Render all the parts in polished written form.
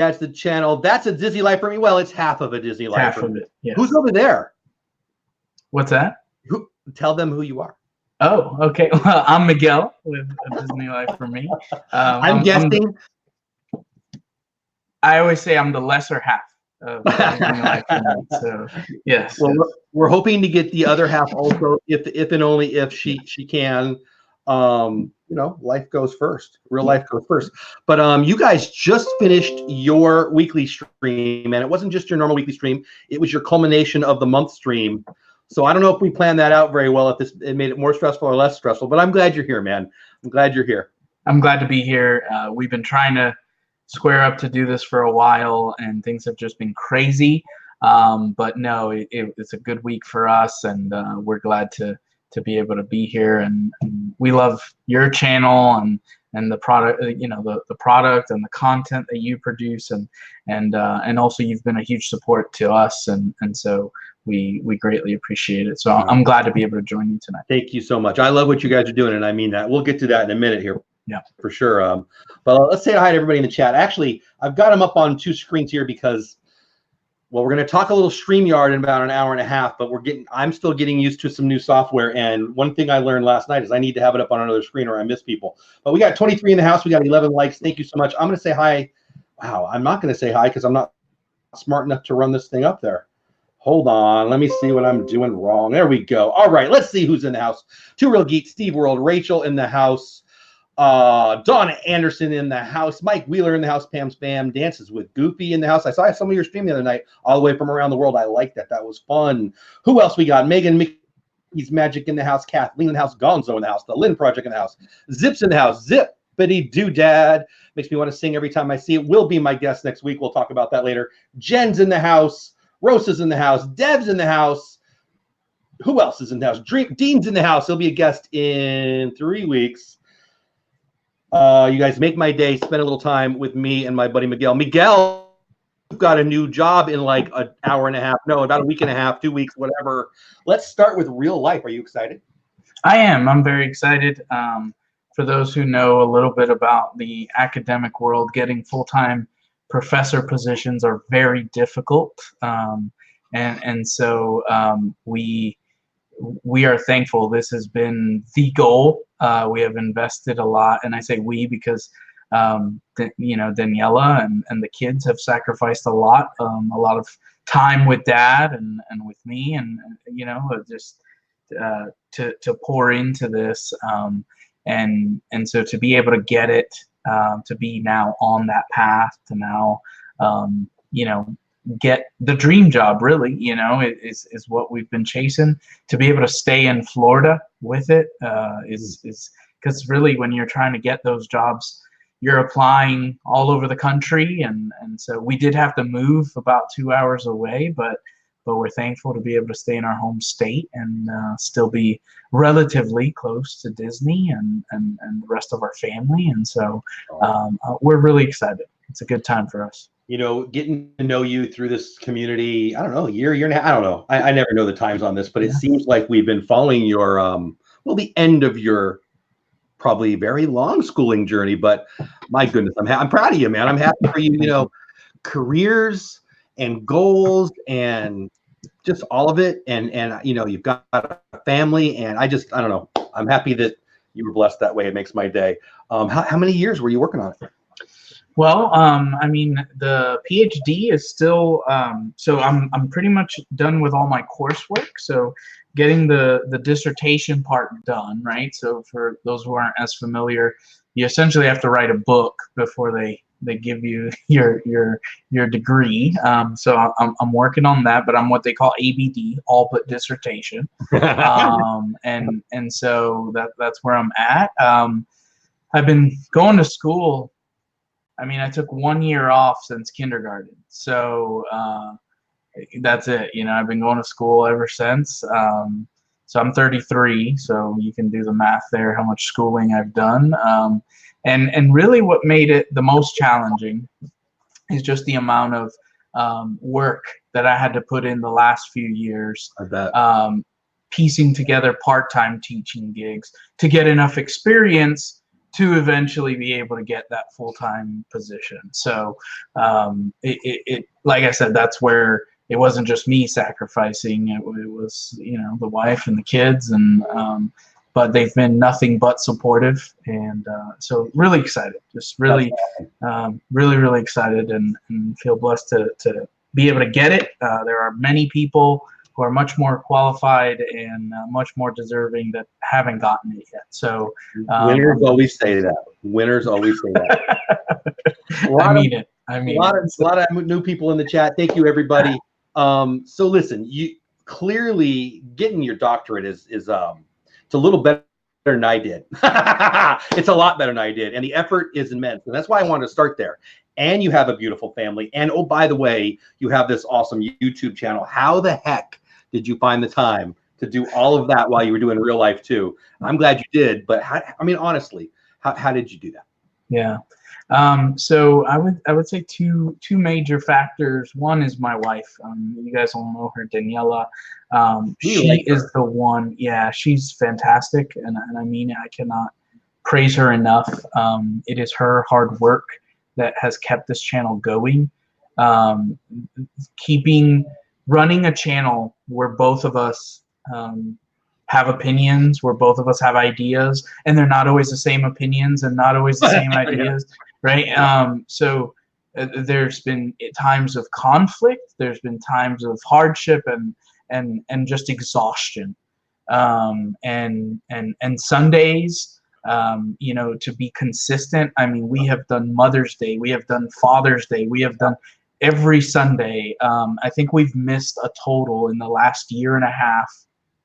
That's the channel. That's a Disney life for me. Well, it's half of a Disney life Half for of me. it. Yes. Who's over there? What's that? Tell them who you are. Oh, okay. Well, I'm Miguel with a Disney Life for me. I'm guessing. I always say I'm the lesser half of Disney Life for me. So yes. Well, yes. we're hoping to get the other half also, if and only if she can. You know, life goes first. Real life goes first. But you guys just finished your weekly stream, and it wasn't just your normal weekly stream. It was your culmination of the month stream. So I don't know if we planned that out very well, if it made it more stressful or less stressful, but I'm glad you're here, man. I'm glad you're here. I'm glad to be here. We've been trying to square up to do this for a while, and things have just been crazy. But no, it's a good week for us, and we're glad to be able to be here. And we love your channel and the product, you know, the product and the content that you produce, and also you've been a huge support to us, and so we greatly appreciate it. So I'm glad to be able to join you tonight. Thank you so much. I love what you guys are doing, and I mean that. We'll get to that in a minute here. Yeah, for sure. But let's say hi to everybody in the chat. Actually, I've got them up on 2 screens here because, well, we're going to talk a little StreamYard in about an hour and a half, but I'm still getting used to some new software. And one thing I learned last night is I need to have it up on another screen or I miss people. But we got 23 in the house. We got 11 likes. Thank you so much. I'm going to say hi. Wow, I'm not going to say hi because I'm not smart enough to run this thing up there. Hold on. Let me see what I'm doing wrong. There we go. All right. Let's see who's in the house. Two Real Geeks, Steve World, Rachel in the house. Donna Anderson in the house, Mike Wheeler in the house, Pam Spam Dances with Goofy in the house. I saw some of your stream the other night, all the way from around the world. I liked that. That was fun. Who else we got? Megan Mickey's Magic in the house, Kathleen in the house, Gonzo in the house, the Lynn Project in the house, Zips in the house, Zippity Doodad. Makes me want to sing every time I see it. Will be my guest next week. We'll talk about that later. Jen's in the house, Rosa's in the house, Dev's in the house. Who else is in the house? Dean's in the house. He'll be a guest in 3 weeks. You guys make my day. Spend a little time with me and my buddy Miguel. Miguel, you've got a new job in like an hour and a half. No, about a week and a half, 2 weeks, whatever. Let's start with real life. Are you excited? I am. I'm very excited. For those who know a little bit about the academic world, getting full-time professor positions are very difficult. And so we are thankful. This has been the goal. We have invested a lot, and I say we because you know, Daniela and the kids have sacrificed a lot of time with Dad and with me, and you know, just to pour into this, and so to be able to get it, to be now on that path, to now you know, get the dream job, really, you know, is what we've been chasing. To be able to stay in Florida with it is because really when you're trying to get those jobs, you're applying all over the country, and so we did have to move about 2 hours away, but we're thankful to be able to stay in our home state and still be relatively close to Disney and the rest of our family, and so we're really excited. It's a good time for us. You know, getting to know you through this community, I don't know, year and a half, I don't know. I never know the times on this, but it seems like we've been following your, well, the end of your probably very long schooling journey, but my goodness, I'm proud of you, man. I'm happy for you, you know, careers and goals and just all of it. And you know, you've got a family, and I don't know. I'm happy that you were blessed that way. It makes my day. How many years were you working on it? Well, I mean, the PhD is still, so I'm pretty much done with all my coursework. So getting the dissertation part done, right? So for those who aren't as familiar, you essentially have to write a book before they give you your degree. So I'm working on that, but I'm what they call ABD, all but dissertation. And so that's where I'm at. I've been going to school. I mean, I took 1 year off since kindergarten, so that's it. You know, I've been going to school ever since. So I'm 33, so you can do the math there, how much schooling I've done. And really what made it the most challenging is just the amount of work that I had to put in the last few years. I bet. Piecing together part-time teaching gigs to get enough experience to eventually be able to get that full-time position. So it like I said, that's where it wasn't just me sacrificing. It was, you know, the wife and the kids, and but they've been nothing but supportive, and so really excited, just really, really excited, and feel blessed to be able to get it. There are many people who are much more qualified and much more deserving that haven't gotten it yet. So winners always say that. Winners always say that. I mean it. I mean, a lot of new people in the chat. Thank you, everybody. So listen, you clearly getting your doctorate is it's a little better than I did. It's a lot better than I did, and the effort is immense, and that's why I wanted to start there. And you have a beautiful family, and oh, by the way, you have this awesome YouTube channel. How the heck did you find the time to do all of that while you were doing real life too? I'm glad you did, but I mean, honestly, how did you do that? Yeah. So I would say two major factors. One is my wife. You guys all know her, Daniela. She is the one. Yeah, she's fantastic, and I mean, I cannot praise her enough. It is her hard work that has kept this channel going. Running a channel where both of us have opinions, where both of us have ideas, and they're not always the same opinions and not always the same ideas, right? So there's been times of conflict, there's been times of hardship and just exhaustion, and Sundays, you know, to be consistent. I mean, we have done Mother's Day, we have done Father's Day, we have done every Sunday. I think we've missed a total in the last year and a half.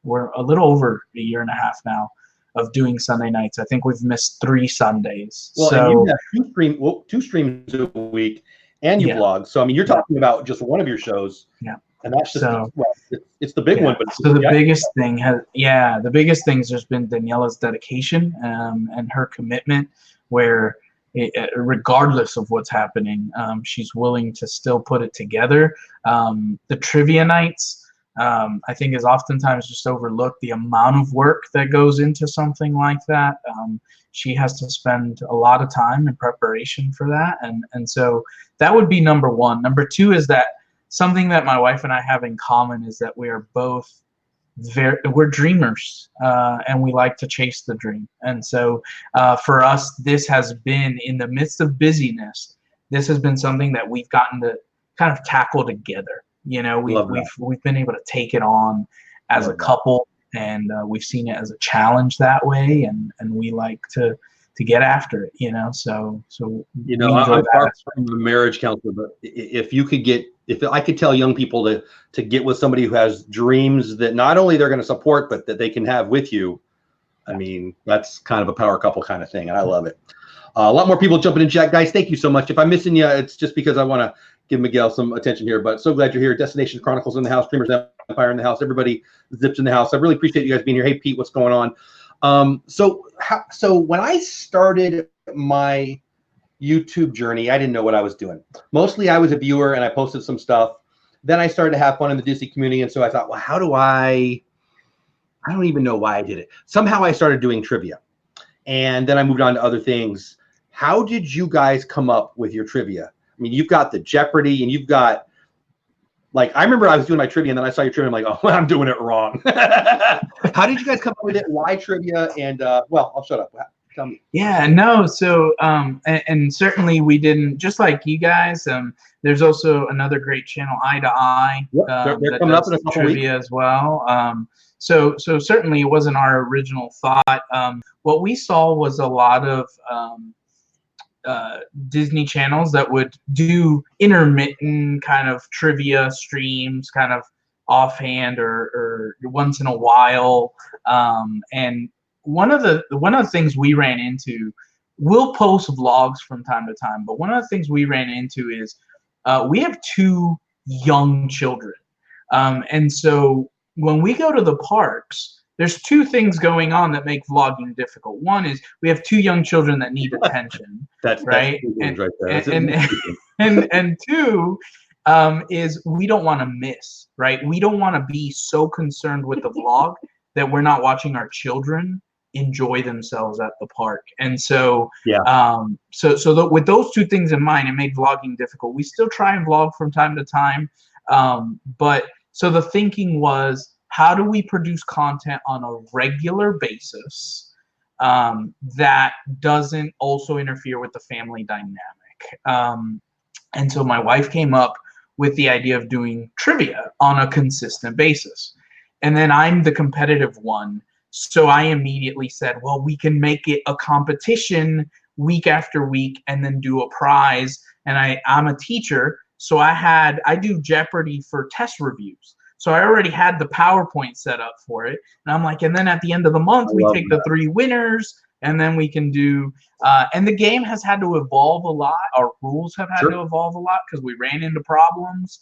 We're a little over a year and a half now of doing Sunday nights. I think we've missed 3 Sundays. Well, so, and you have 2 streams a week, and you vlog. So I mean, you're talking about just one of your shows. Yeah. And that's just it's the big one. But so the biggest thing the biggest thing's just been Daniela's dedication and her commitment, where regardless of what's happening, she's willing to still put it together. The trivia nights, I think, is oftentimes just overlooked, the amount of work that goes into something like that. She has to spend a lot of time in preparation for that, and so that would be number one. Number two is that something that my wife and I have in common is that we are both we're dreamers, and we like to chase the dream. And so for us, this has been, in the midst of busyness, this has been something that we've gotten to kind of tackle together. You know, we've been able to take it on as a couple, and we've seen it as a challenge that way, and we like to get after it, you know. So you know, I'm far from a marriage counselor, but if I could tell young people to get with somebody who has dreams that not only they're going to support, but that they can have with you, I mean, that's kind of a power couple kind of thing, and I love it. A lot more people jumping in chat, guys. Thank you so much. If I'm missing you, it's just because I want to give Miguel some attention here, but so glad you're here. Destination Chronicles in the house, Dreamers Empire in the house, everybody, Zips in the house. I really appreciate you guys being here. Hey, Pete, what's going on? So when I started my YouTube journey, I didn't know what I was doing. Mostly I was a viewer and I posted some stuff. Then I started to have fun in the Disney community, and so I thought, well, how do I don't even know why I did it. Somehow I started doing trivia, and then I moved on to other things. How did you guys come up with your trivia? I mean, you've got the Jeopardy, and you've got, like, I remember I was doing my trivia, and then I saw your trivia, and I'm like, oh, I'm doing it wrong. How did you guys come up with it? Why trivia? And, well, I'll shut up. Tell me. Yeah, no, so, and certainly we didn't, just like you guys, there's also another great channel, Eye to Eye, they're coming up in a couple trivia weeks as well. So certainly it wasn't our original thought. What we saw was a lot of Disney channels that would do intermittent kind of trivia streams, kind of offhand or once in a while. And one of the things we ran into, we'll post vlogs from time to time, but one of the things we ran into is we have 2 young children. And so when we go to the parks, there's 2 things going on that make vlogging difficult. One is we have 2 young children that need attention. That's right. And 2 is we don't want to miss, right? We don't want to be so concerned with the vlog that we're not watching our children enjoy themselves at the park. And so, Yeah. with those two things in mind, it made vlogging difficult. We still try and vlog from time to time, but so the thinking was, how do we produce content on a regular basis that doesn't also interfere with the family dynamic? And so my wife came up with the idea of doing trivia on a consistent basis. And then I'm the competitive one. So I immediately said, well, we can make it a competition week after week and then do a prize. And I'm a teacher, so I do Jeopardy for test reviews. So I already had the PowerPoint set up for it. And I'm like, and then at the end of the month, we take the 3 winners, and then we can do, and the game has had to evolve a lot. Our rules have had to evolve a lot because we ran into problems.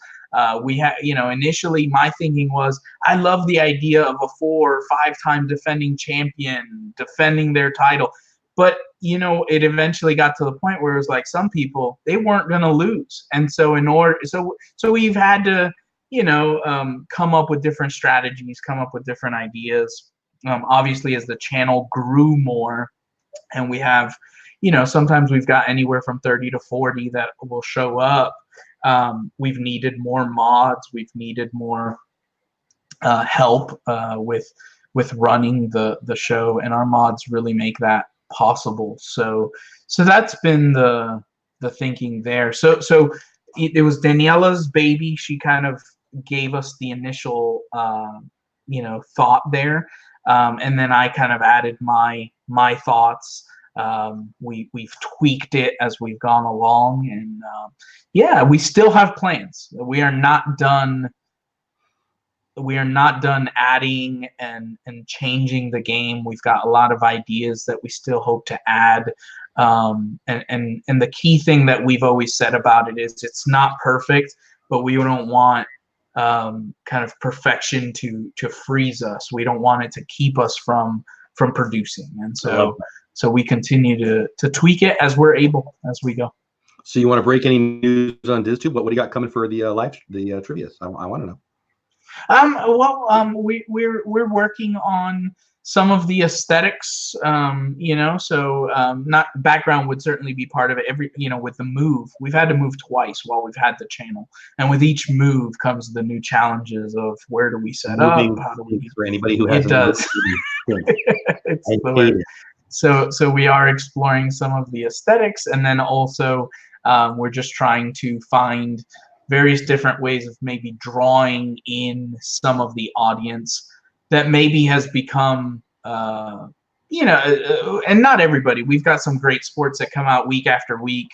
We had, initially my thinking was, I love the idea of a 4 or 5 time defending champion defending their title. But, it eventually got to the point where it was like, some people, they weren't going to lose. And so so we've had to, come up with different strategies, come up with different ideas. Obviously, as the channel grew more, and we have, sometimes we've got anywhere from 30 to 40 that will show up. We've needed more mods. We've needed more help with running the show, and our mods really make that possible. So that's been the thinking there. So it was Daniela's baby. She kind of gave us the initial thought there, and then I kind of added my thoughts. We've tweaked it as we've gone along, and we still have plans. We are not done adding and changing the game. We've got a lot of ideas that we still hope to add, and the key thing that we've always said about it is, it's not perfect, but we don't want kind of perfection to freeze us. We don't want it to keep us from producing, and so we continue to tweak it as we're able, as we go. So you want to break any news on DisTube? What do you got coming for the trivia? I want to know. We're working on some of the aesthetics, not background would certainly be part of it. With the move, we've had to move twice while we've had the channel, and with each move comes the new challenges of where do we set up, how do we, for anybody who hasn't, it does. So we are exploring some of the aesthetics, and then also we're just trying to find various different ways of maybe drawing in some of the audience that maybe has become, and not everybody. We've got some great sports that come out week after week,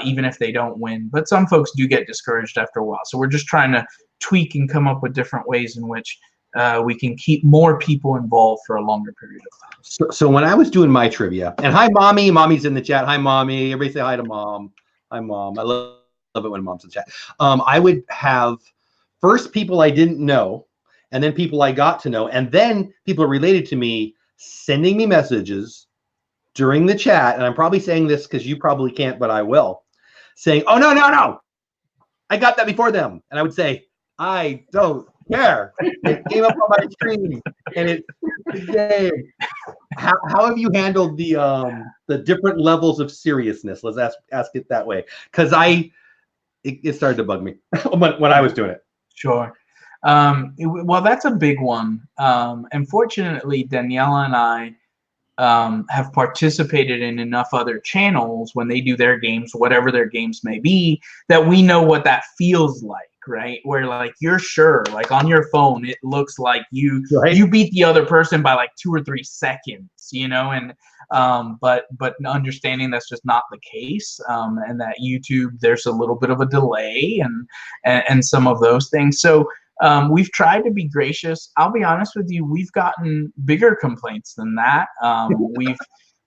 even if they don't win. But some folks do get discouraged after a while. So we're just trying to tweak and come up with different ways in which we can keep more people involved for a longer period of time. So when I was doing my trivia, and hi, Mommy. Mommy's in the chat. Hi, Mommy. Everybody say hi to Mom. Hi, Mom. I love it when Mom's in the chat. I would have first people I didn't know, and then people I got to know, and then people related to me sending me messages during the chat. And I'm probably saying this because you probably can't, but I will. Saying, oh, no. I got that before them. And I would say, I don't care. It came up on my screen, and it's the game. How have you handled the different levels of seriousness? Let's ask it that way, because it started to bug me when I was doing it. Sure. Well, that's a big one. Unfortunately, Daniela and I have participated in enough other channels when they do their games, whatever their games may be, that we know what that feels like, right? Where like you're sure, like on your phone, it looks like you beat the other person by like 2 or 3 seconds, and but understanding that's just not the case, and that YouTube, there's a little bit of a delay and some of those things. So we've tried to be gracious. I'll be honest with you, we've gotten bigger complaints than that.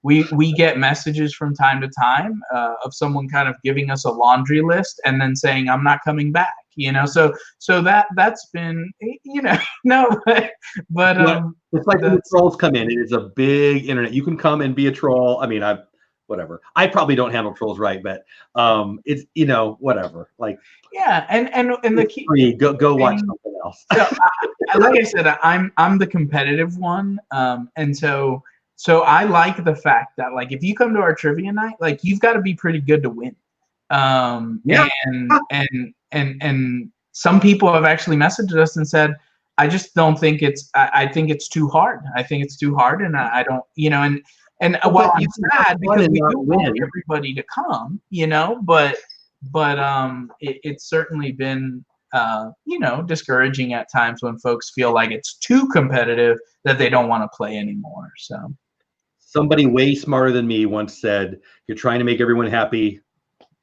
We get messages from time to time of someone kind of giving us a laundry list and then saying, I'm not coming back, so that's been, no, but it's like when the trolls come in. It is a big internet. You can come and be a troll. I mean, whatever. I probably don't handle trolls right, but it's whatever. Like, yeah, and the key, go watch something else. So, like I said, I'm the competitive one, and so So I like the fact that like if you come to our trivia night, like you've got to be pretty good to win. Yeah. And some people have actually messaged us and said, I just don't think I think it's too hard. I think it's too hard, and I don't, and while I'm sad because we do want everybody to come, but it's certainly been discouraging at times when folks feel like it's too competitive that they don't want to play anymore. So somebody way smarter than me once said, "You're trying to make everyone happy.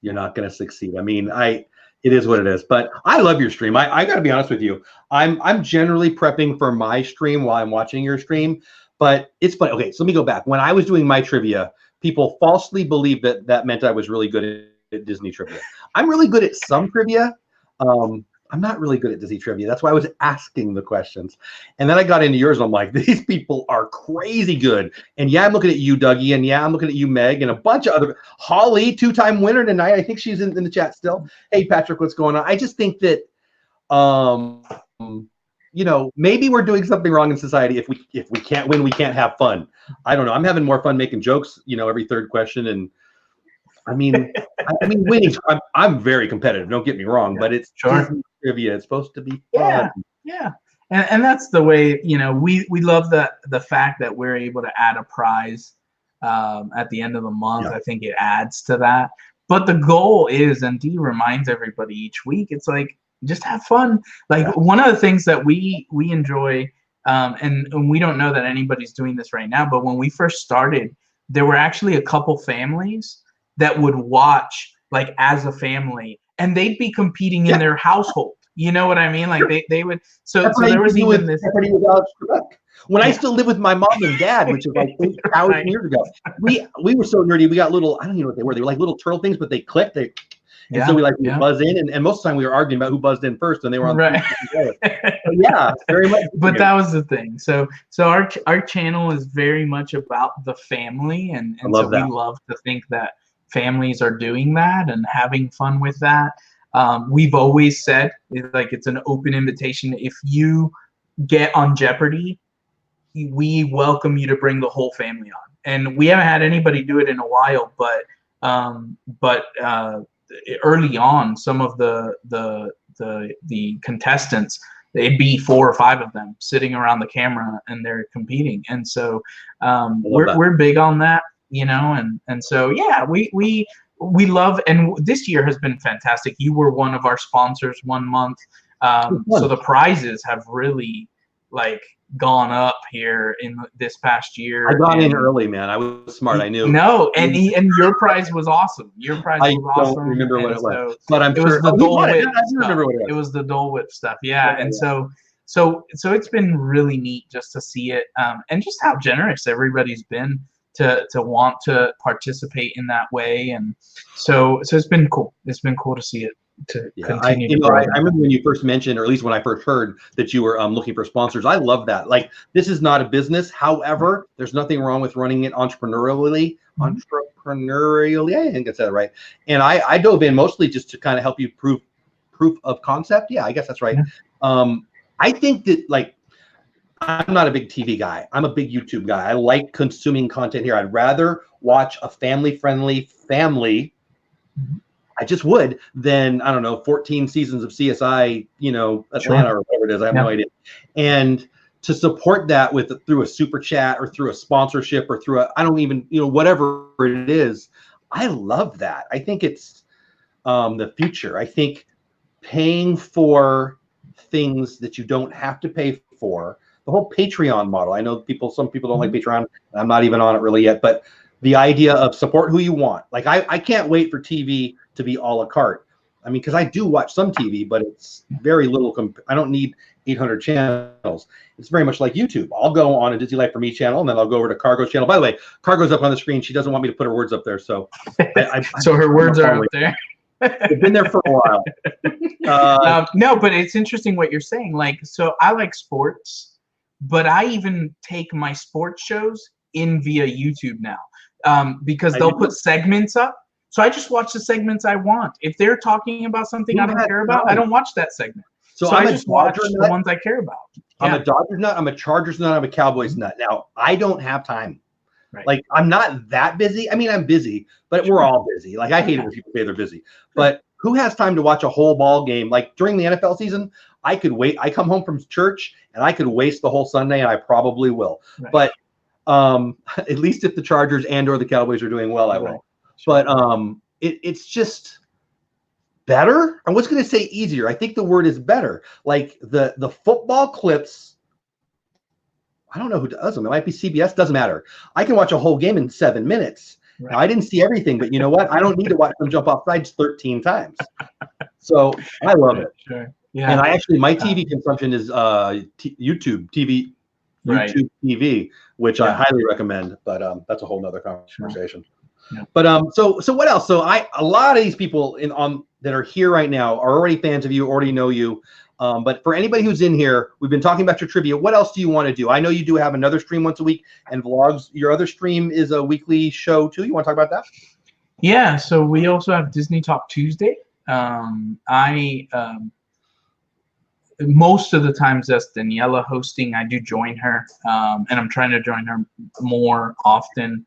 You're not going to succeed." I mean, it is what it is. But I love your stream. I got to be honest with you. I'm generally prepping for my stream while I'm watching your stream. But it's funny. Okay, so let me go back. When I was doing my trivia, people falsely believed that meant I was really good at Disney trivia. I'm really good at some trivia. I'm not really good at Disney trivia. That's why I was asking the questions. And then I got into yours and I'm like, these people are crazy good. And yeah, I'm looking at you, Dougie. And yeah, I'm looking at you, Meg, and a bunch of other. Holly, 2-time winner tonight. I think she's in the chat still. Hey, Patrick, what's going on? I just think that, maybe we're doing something wrong in society if we can't win, we can't have fun. I don't know. I'm having more fun making jokes, every third question. And I mean, winning. I'm very competitive. Don't get me wrong, but it's Disney trivia. It's supposed to be fun. Yeah. And that's the way. We love the fact that we're able to add a prize at the end of the month. Yeah. I think it adds to that. But the goal is, and Dee reminds everybody each week, it's like just have fun. Like one of the things that we enjoy, and we don't know that anybody's doing this right now, but when we first started, there were actually a couple families that would watch like as a family, and they'd be competing in their household. You know what I mean? Like they would. So there was even this. When I still lived with my mom and dad, which is like 8,000 years ago, we were so nerdy. We got little, I don't even know what they were. They were like little turtle things, but they clicked. And so we buzz in, and most of the time we were arguing about who buzzed in first, and they were on the very much. But that was the thing. So our channel is very much about the family, and so we love to think that families are doing that and having fun with that. We've always said it's an open invitation. If you get on Jeopardy, we welcome you to bring the whole family on. And we haven't had anybody do it in a while, but early on, some of the contestants, it'd be 4 or 5 of them sitting around the camera and they're competing. And so we're big on that, and so we love, and this year has been fantastic. You were one of our sponsors 1 month. So the prizes have really gone up here in this past year. I got in early, man. I was smart. I knew. No, and your prize was awesome. Your prize was awesome. I don't remember what it was, but I'm sure. It was the Dole Whip stuff. Yeah, and so it's been really neat just to see it, and just how generous everybody's been to want to participate in that way, and so it's been cool. It's been cool to see it. Continue. I remember when you first mentioned, or at least when I first heard that you were looking for sponsors. I love that. This is not a business. However, there's nothing wrong with running it entrepreneurially. I think I said it right. And I dove in mostly just to kind of help you proof of concept. Yeah, I guess that's right. Yeah. I think that I'm not a big TV guy. I'm a big YouTube guy. I like consuming content here. I'd rather watch a family-friendly family. I just would than, I don't know, 14 seasons of CSI, Atlanta or whatever it is. I have no idea. And to support that through a super chat or through a sponsorship or through I don't even, whatever it is, I love that. I think it's the future. I think paying for things that you don't have to pay for, the whole Patreon model. I know some people don't like Patreon. I'm not even on it really yet, but the idea of support who you want. I can't wait for TV to be a la carte. I mean, because I do watch some TV, but it's very little. I don't need 800 channels. It's very much like YouTube. I'll go on a Disney Life for Me channel, and then I'll go over to Cargo's channel. By the way, Cargo's up on the screen. She doesn't want me to put her words up there, so so her words are up there. They've been there for a while. No, but it's interesting what you're saying. So I like sports, but I even take my sports shows in via YouTube now, because they'll put segments up. So I just watch the segments I want. If they're talking about something I don't care about, I don't watch that segment. So I just watch the ones I care about. I'm a Dodgers nut. I'm a Chargers nut. I'm a Cowboys nut. Now, I don't have time. Right. Like, I'm not that busy. I mean, I'm busy, but we're all busy. Like, I hate it when people say they're busy. But who has time to watch a whole ball game? Like, during the NFL season, I could wait. I come home from church and I could waste the whole Sunday, and I probably will. Right. But at least if the Chargers and or the Cowboys are doing well, I will. Right. Sure. But it's just better. I was going to say easier. I think the word is better. Like the football clips, I don't know who does them. It might be CBS. Doesn't matter. I can watch a whole game in 7 minutes. Right. Now, I didn't see everything, but you know what? I don't need to watch them jump off sides 13 times. So I love it. Sure. Yeah. And my TV consumption is YouTube TV. Right. YouTube TV, which I highly recommend, but that's a whole nother conversation. Sure. Yeah. But so what else? So a lot of these people that are here right now are already fans of you, already know you. But for anybody who's in here, we've been talking about your trivia. What else do you want to do? I know you do have another stream once a week and vlogs. Your other stream is a weekly show too. You want to talk about that? Yeah. So we also have Disney Talk Tuesday. Most of the times that's Daniela hosting. I do join her, and I'm trying to join her more often.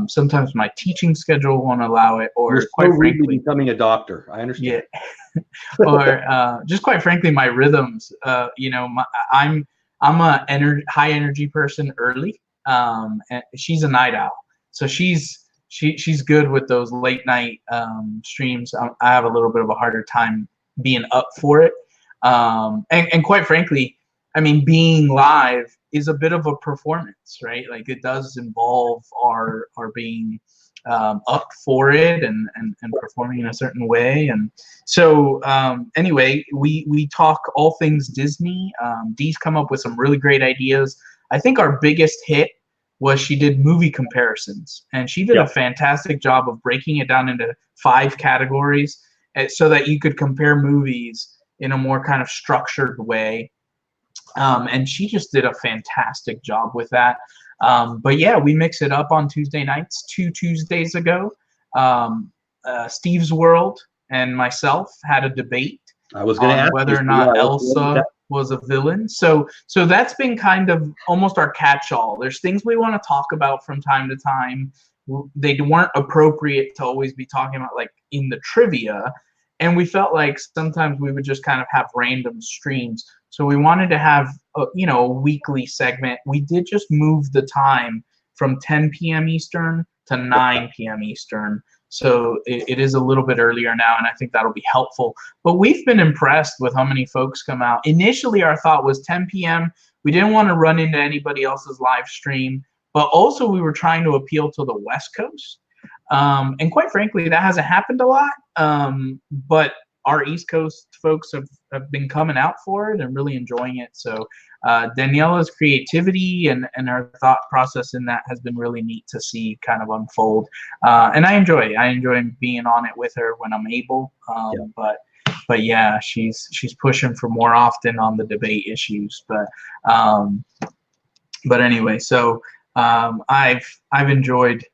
Sometimes my teaching schedule won't allow it, or You're quite frankly, becoming a doctor. I understand. Yeah. Or just quite frankly, my rhythms. I'm a high energy person early. And she's a night owl, so she's good with those late night streams. I have a little bit of a harder time being up for it. And quite frankly, I mean, being live is a bit of a performance, right? Like it does involve our being up for it and performing in a certain way. And so anyway, we talk all things Disney. Dee's come up with some really great ideas. I think our biggest hit was she did movie comparisons, and she did a fantastic job of breaking it down into 5 categories so that you could compare movies in a more kind of structured way. And she just did a fantastic job with that. But yeah, we mix it up on Tuesday nights. 2 Tuesdays ago, Steve's World and myself had a debate I was going to ask whether or not Elsa was a villain. So that's been kind of almost our catch-all. There's things we want to talk about from time to time. They weren't appropriate to always be talking about like in the trivia. And we felt like sometimes we would just kind of have random streams. So we wanted to have a weekly segment. We did just move the time from 10 p.m. Eastern to 9 p.m. Eastern. So it is a little bit earlier now, and I think that'll be helpful. But we've been impressed with how many folks come out. Initially, our thought was 10 p.m. We didn't want to run into anybody else's live stream, but also we were trying to appeal to the West Coast. And quite frankly, that hasn't happened a lot. But our East Coast folks have been coming out for it and really enjoying it. So Daniela's creativity and her thought process in that has been really neat to see kind of unfold. And I enjoy being on it with her when I'm able. But yeah, she's pushing for more often on the debate issues. But anyway, so I've enjoyed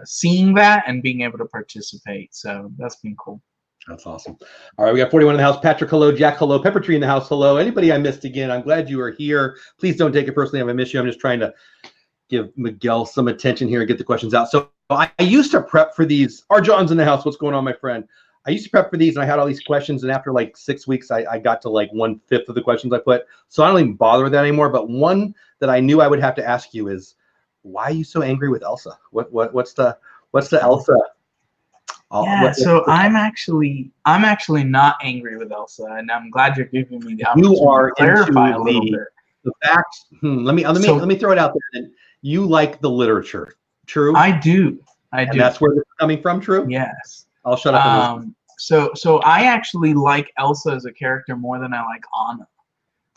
seeing that and being able to participate. So that's been cool. That's awesome. All right, we got 41 in the house. Patrick, hello. Jack, hello. Pepper Tree in the house, hello. Anybody I missed again, I'm glad you are here. Please don't take it personally if I miss you. I'm just trying to give Miguel some attention here and get the questions out. So I used to prep for these. Our John's in the house. What's going on, my friend? I used to prep for these, and I had all these questions, and after like 6 weeks, I got to like 1/5 of the questions I put. So I don't even bother with that anymore. But one that I knew I would have to ask you is, why are you so angry with Elsa? What's the Elsa? So I'm actually not angry with Elsa, and I'm glad you're giving me the opportunity to clarify a little bit. The facts. Let me throw it out there. You like the literature, true? I do. And that's where it's coming from, true? Yes. I'll shut up. So I actually like Elsa as a character more than I like Anna,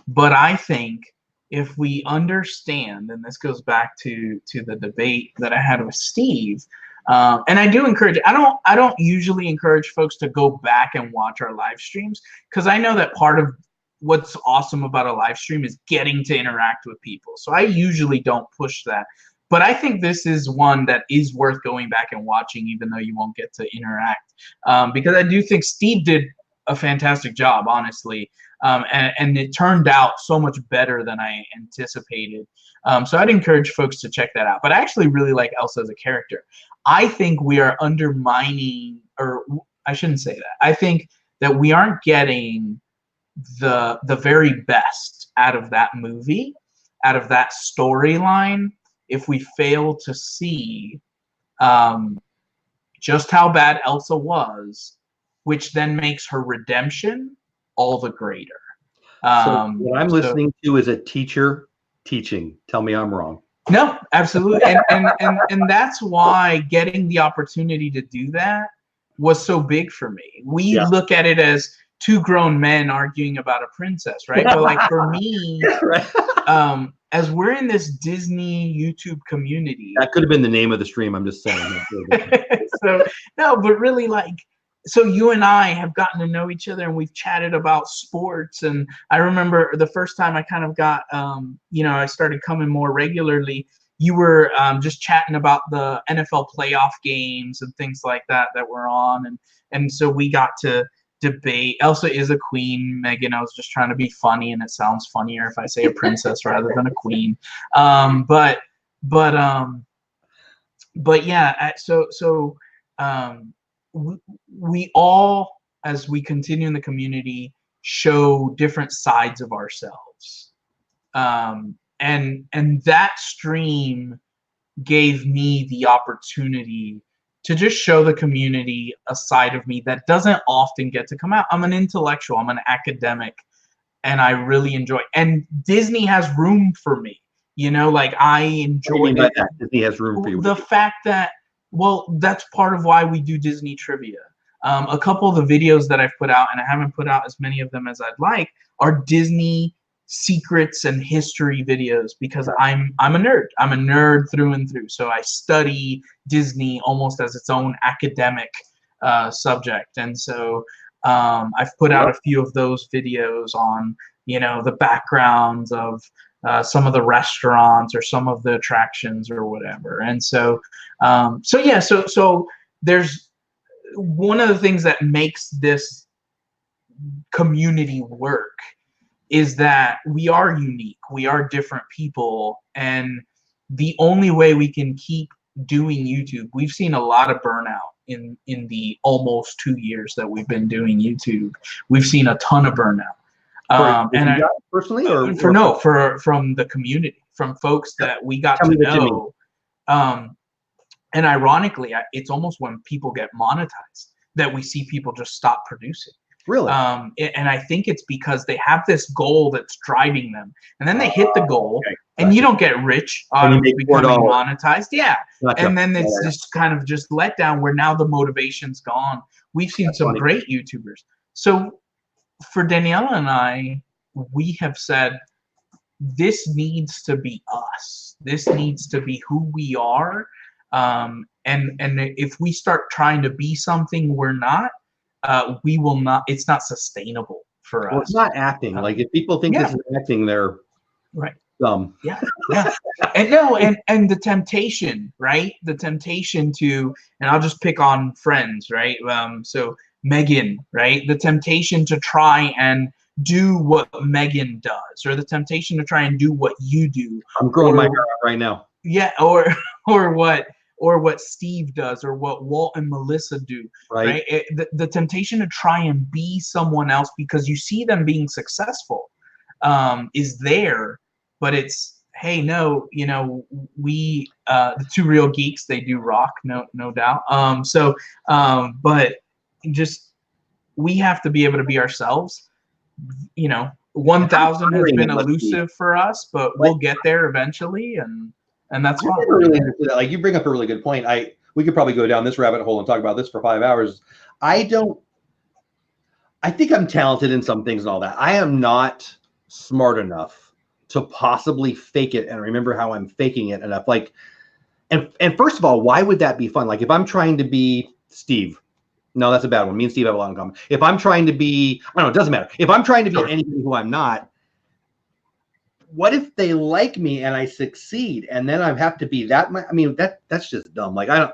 but I think if we understand, and this goes back to the debate that I had with Steve. And I do encourage. I don't usually encourage folks to go back and watch our live streams because I know that part of what's awesome about a live stream is getting to interact with people. So I usually don't push that. But I think this is one that is worth going back and watching, even though you won't get to interact. Because I do think Steve did a fantastic job, honestly. And it turned out so much better than I anticipated. So I'd encourage folks to check that out. But I actually really like Elsa as a character. I think we are undermining, or I shouldn't say that. I think that we aren't getting the very best out of that movie, out of that storyline, if we fail to see just how bad Elsa was, which then makes her redemption all the greater. So what I'm listening to is a teacher teaching. Tell me I'm wrong. No, absolutely. And that's why getting the opportunity to do that was so big for me. We look at it as two grown men arguing about a princess, right? But like for me, as we're in this Disney YouTube community. That could have been the name of the stream, I'm just saying. So no, but really, like, so you and I have gotten to know each other, and we've chatted about sports. And I remember the first time I kind of got, I started coming more regularly. You were just chatting about the NFL playoff games and things like that were on, and so we got to debate. Elsa is a queen, Megan. I was just trying to be funny, and it sounds funnier if I say a princess rather than a queen. But yeah. So we all, as we continue in the community, show different sides of ourselves. And that stream gave me the opportunity to just show the community a side of me that doesn't often get to come out. I'm an intellectual, I'm an academic, and I really enjoy. And Disney has room for me. Like I enjoy it. Disney has room for you. The fact that, well, that's part of why we do Disney trivia. A couple of the videos that I've put out, and I haven't put out as many of them as I'd like, are Disney secrets and history videos, because I'm a nerd. I'm a nerd through and through. So I study Disney almost as its own academic subject. And so I've put out a few of those videos on, the backgrounds of some of the restaurants or some of the attractions or whatever. And so there's one of the things that makes this community work is that we are unique. We are different people. And the only way we can keep doing YouTube, we've seen a lot of burnout in the almost 2 years that we've been doing YouTube. We've seen a ton of burnout. Personally, from the community, from folks that we got to know. And ironically, it's almost when people get monetized that we see people just stop producing. Really? And I think it's because they have this goal that's driving them, and then they hit the goal, and you don't get rich out of becoming monetized. Yeah. Gotcha. And then it's just kind of just let down, where now the motivation's gone. We've seen some great YouTubers. So for Daniela and I, we have said, this needs to be us. This needs to be who we are. And if we start trying to be something we're not, we will not. It's not sustainable for us. Well, it's not acting. Like if people think this is acting, they're dumb. Yeah. And the temptation, right? The temptation to, and I'll just pick on friends, right? So Megan, right? The temptation to try and do what Megan does, or the temptation to try and do what you do. I'm growing my hair out right now. Yeah, or what Steve does, or what Walt and Melissa do, right? The temptation to try and be someone else because you see them being successful is there, but it's, hey, no, we the Two Real Geeks, they do rock, no doubt. But just, we have to be able to be ourselves. 1,000 has been elusive for us, but we'll get there eventually, and that's fine. Really, like, you bring up a really good point. We could probably go down this rabbit hole and talk about this for 5 hours. I think I'm talented in some things and all that. I am not smart enough to possibly fake it and remember how I'm faking it enough. Like, and first of all, why would that be fun? Like, if I'm trying to be Steve, no, that's a bad one. Me and Steve have a lot in common. If I'm trying to be, I don't know, it doesn't matter. If I'm trying to be anybody who I'm not, what if they like me and I succeed, and then I have to be that? I mean, that's just dumb. Like, I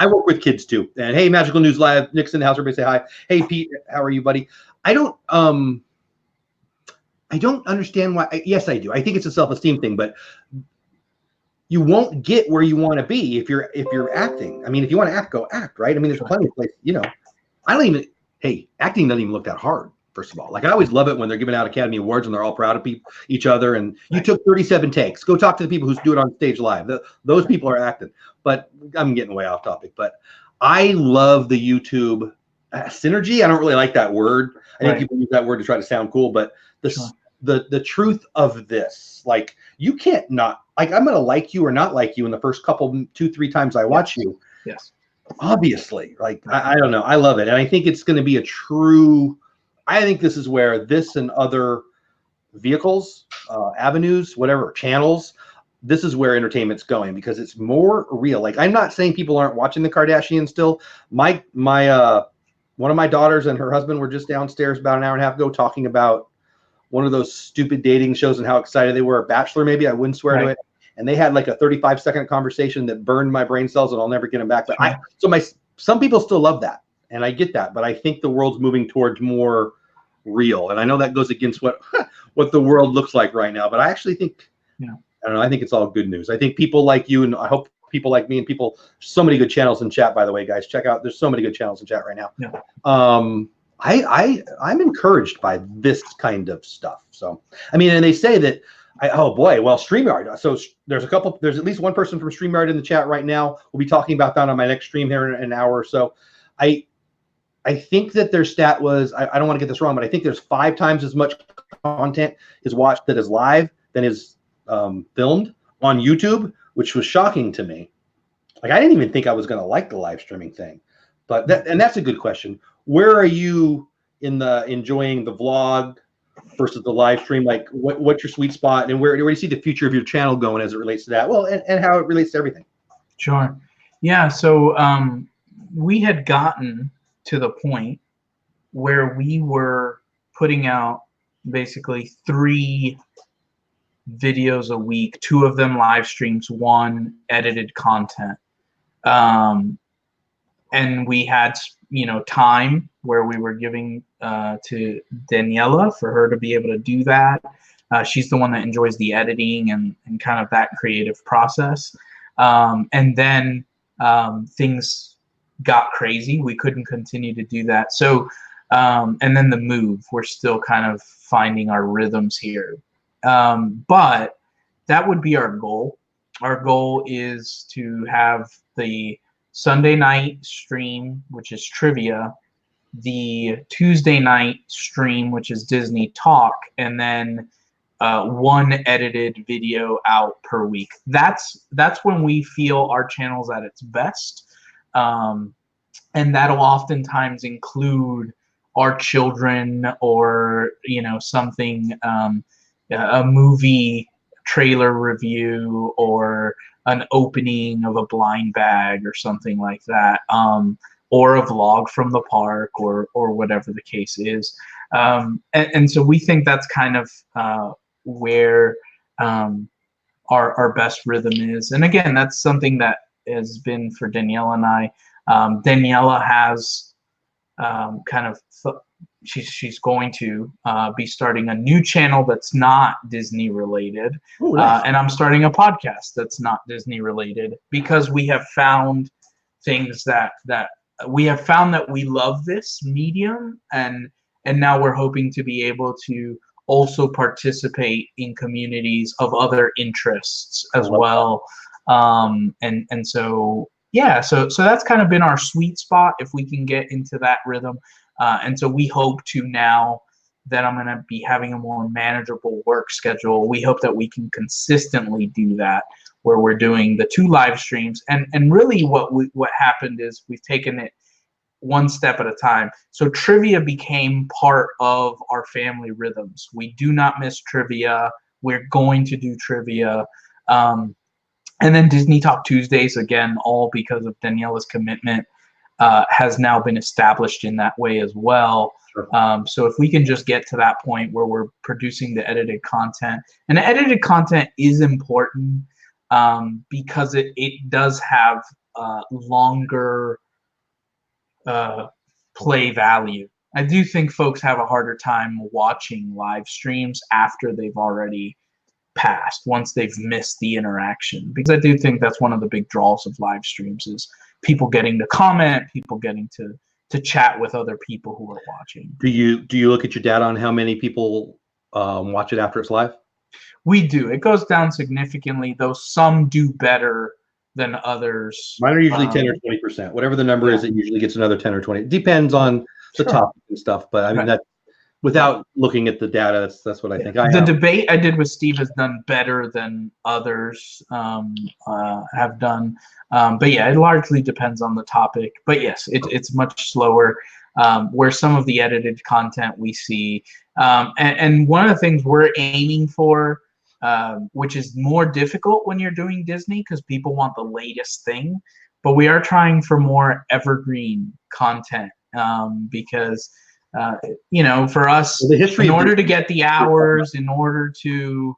work with kids too. And hey, Magical News Live, Nixon, how's everybody? Say hi. Hey, Pete, how are you, buddy? I don't understand why. Yes, I do. I think it's a self-esteem thing, but you won't get where you want to be if you're acting. I mean, if you want to act, go act, right? I mean, there's plenty of places, I don't even, hey, acting doesn't even look that hard, first of all. Like, I always love it when they're giving out Academy Awards and they're all proud of each other. And you took 37 takes. Go talk to the people who do it on stage live. Those people are acting. But I'm getting way off topic. But I love the YouTube synergy. I don't really like that word. I think people use that word to try to sound cool. But the truth of this, like, you can't not, like, I'm going to like you or not like you in the first couple, 2-3 times I watch you. Yes. Obviously, like, I don't know. I love it. And I think it's going to be I think this is where this and other vehicles, avenues, whatever, channels, this is where entertainment's going, because it's more real. Like, I'm not saying people aren't watching the Kardashians still. My one of my daughters and her husband were just downstairs about an hour and a half ago talking about one of those stupid dating shows and how excited they were. Bachelor, maybe, I wouldn't swear to it. And they had like a 35-second conversation that burned my brain cells, and I'll never get them back. But some people still love that, and I get that. But I think the world's moving towards more real, and I know that goes against what the world looks like right now. But I actually think, I don't know. I think it's all good news. I think people like you, and I hope people like me, and so many good channels in chat. By the way, guys, check out. There's so many good channels in chat right now. I'm encouraged by this kind of stuff. So, I mean, and they say that, oh boy, well, StreamYard. So there's at least one person from StreamYard in the chat right now. We'll be talking about that on my next stream here in an hour or so. I think that their stat was, I don't want to get this wrong, but I think there's 5 times as much content is watched that is live than is filmed on YouTube, which was shocking to me. Like, I didn't even think I was going to like the live streaming thing, but that's a good question. Where are you in enjoying the vlog versus the live stream? Like, what's your sweet spot, and where do you see the future of your channel going as it relates to that? Well, and how it relates to everything. Sure. Yeah. So we had gotten to the point where we were putting out basically 3 videos a week, 2 of them live streams, 1 edited content. And we had, time where we were giving to Daniela for her to be able to do that. She's the one that enjoys the editing and kind of that creative process. And then things got crazy. We couldn't continue to do that. So, and then the move, we're still kind of finding our rhythms here. But that would be our goal. Our goal is to have the Sunday night stream, which is trivia, the Tuesday night stream, which is Disney Talk, and then 1 edited video out per week. That's when we feel our channel's at its best. And that'll oftentimes include our children, or something, a movie trailer review, or an opening of a blind bag or something like that, or a vlog from the park, or whatever the case is. And so we think that's kind of where our best rhythm is. And again, that's something that has been for Daniela and I. Daniela has kind of she's going to be starting a new channel that's not Disney related. Ooh, nice. And I'm starting a podcast that's not Disney related, because we have found things that we have found that we love this medium, and now we're hoping to be able to also participate in communities of other interests as well. And so, yeah, so that's kind of been our sweet spot, if we can get into that rhythm. And so we hope to, now that I'm going to be having a more manageable work schedule, we hope that we can consistently do that, where we're doing the 2 live streams. And really what happened is we've taken it one step at a time. So trivia became part of our family rhythms. We do not miss trivia. We're going to do trivia. And then Disney Talk Tuesdays, again, all because of Daniela's commitment, has now been established in that way as well. Sure. So if we can just get to that point where we're producing the edited content, and the edited content is important because it does have longer play value. I do think folks have a harder time watching live streams after they've already passed, once they've missed the interaction, because I do think that's one of the big draws of live streams is people getting to comment, people getting to chat with other people who are watching. Do you look at your data on how many people watch it after it's live? We do. It goes down significantly, though some do better than others. Mine are usually 10 or 20%. Whatever the number is, it usually gets another 10 or 20. It depends on the topic and stuff, but I mean that without looking at the data, that's what I think. The debate I did with Steve has done better than others have done. But yeah, it largely depends on the topic. But yes, it's much slower. Where some of the edited content we see, and one of the things we're aiming for, which is more difficult when you're doing Disney because people want the latest thing, but we are trying for more evergreen content because for us, in order to get the hours, in order to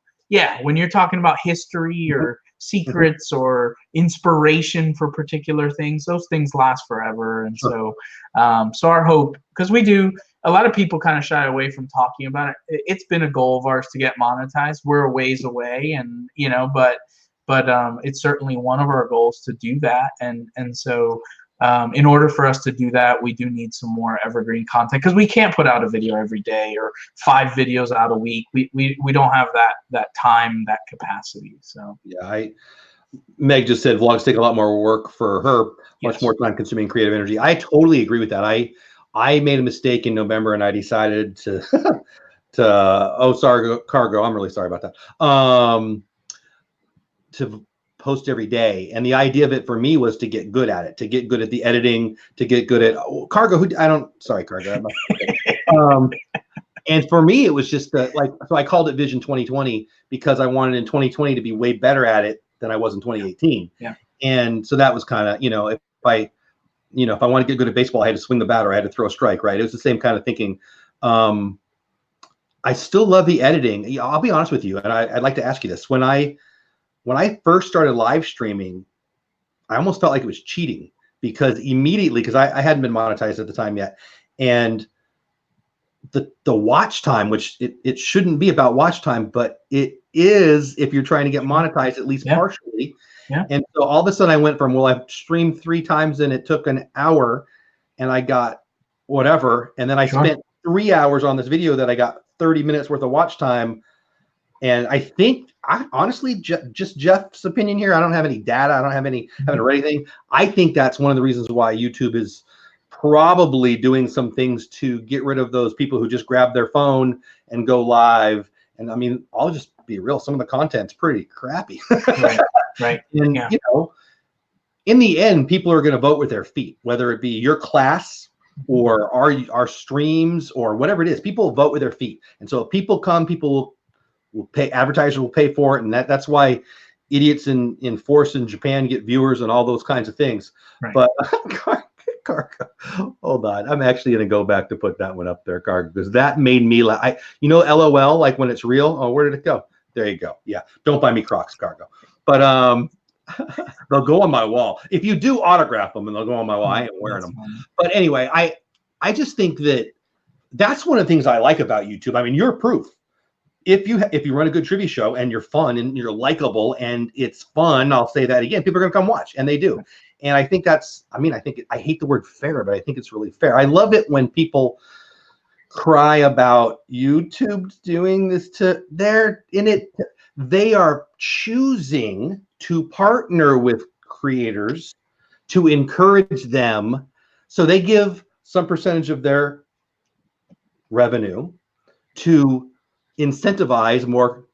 when you're talking about history or secrets or inspiration for particular things, those things last forever. And so our hope, because a lot of people kind of shy away from talking about it. It's been a goal of ours to get monetized. We're a ways away, and but it's certainly one of our goals to do that. And so in order for us to do that, we do need some more evergreen content, because we can't put out a video every day or 5 videos out a week. We don't have that time, that capacity. So yeah, Meg just said vlogs take a lot more work for her, much more time consuming creative energy. I totally agree with that. I made a mistake in November and I decided to cargo. I'm really sorry about that. To post every day, and the idea of it for me was to get good at it, to get good at the editing, to get good at cargo. Cargo. And for me, it was just so I called it Vision 2020 because I wanted in 2020 to be way better at it than I was in 2018. Yeah. And so that was kind of, if I want to get good at baseball, I had to swing the bat or I had to throw a strike, right? It was the same kind of thinking. I still love the editing. I'll be honest with you, and I'd like to ask you this. When I first started live streaming, I almost felt like it was cheating because I hadn't been monetized at the time yet. And the watch time, which it shouldn't be about watch time, but it is if you're trying to get monetized, at least partially. Yeah. And so all of a sudden I went from, I streamed 3 times and it took an hour and I got whatever. And then I spent 3 hours on this video that I got 30 minutes worth of watch time. And I think, honestly, just Jeff's opinion here, I don't have any data. I haven't read anything. I think that's one of the reasons why YouTube is probably doing some things to get rid of those people who just grab their phone and go live. And I mean, I'll just be real. Some of the content's pretty crappy. Right. And, in the end, people are going to vote with their feet, whether it be your class or our streams or whatever it is. People vote with their feet. And so if people come, people will pay, advertisers will pay for it. And that's why idiots in force in Japan get viewers and all those kinds of things. Right. But Cargo, hold on. I'm actually going to go back to put that one up there, Cargo, because that made me laugh. LOL, like when it's real. Oh, where did it go? There you go. Yeah. Don't buy me Crocs, Cargo. But they'll go on my wall. If you do autograph them and they'll go on my wall, I ain't wearing them. But anyway, I just think that's one of the things I like about YouTube. I mean, you're proof. If you run a good trivia show and you're fun and you're likable and it's fun, I'll say that again, people are going to come watch, and they do. And I think I hate the word fair, but I think it's really fair. I love it when people cry about YouTube doing this they are choosing to partner with creators to encourage them. So they give some percentage of their revenue to incentivize more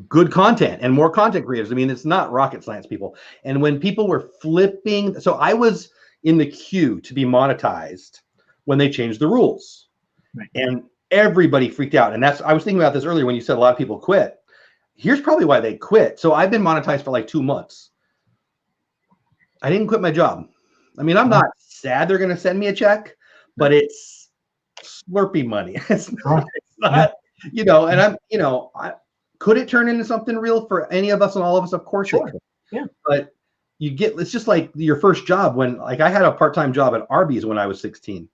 good content and more content creators. I mean, it's not rocket science, people. And when people were flipping, so I was in the queue to be monetized when they changed the rules. Right. And everybody freaked out. And I was thinking about this earlier when you said a lot of people quit. Here's probably why they quit. So I've been monetized for like 2 months. I didn't quit my job. I mean, I'm not sad they're going to send me a check, but it's Slurpee money. It's not, and could it turn into something real for any of us and all of us? Of course it could. Yeah. But it's just like your first job when, I had a part-time job at Arby's when I was 16.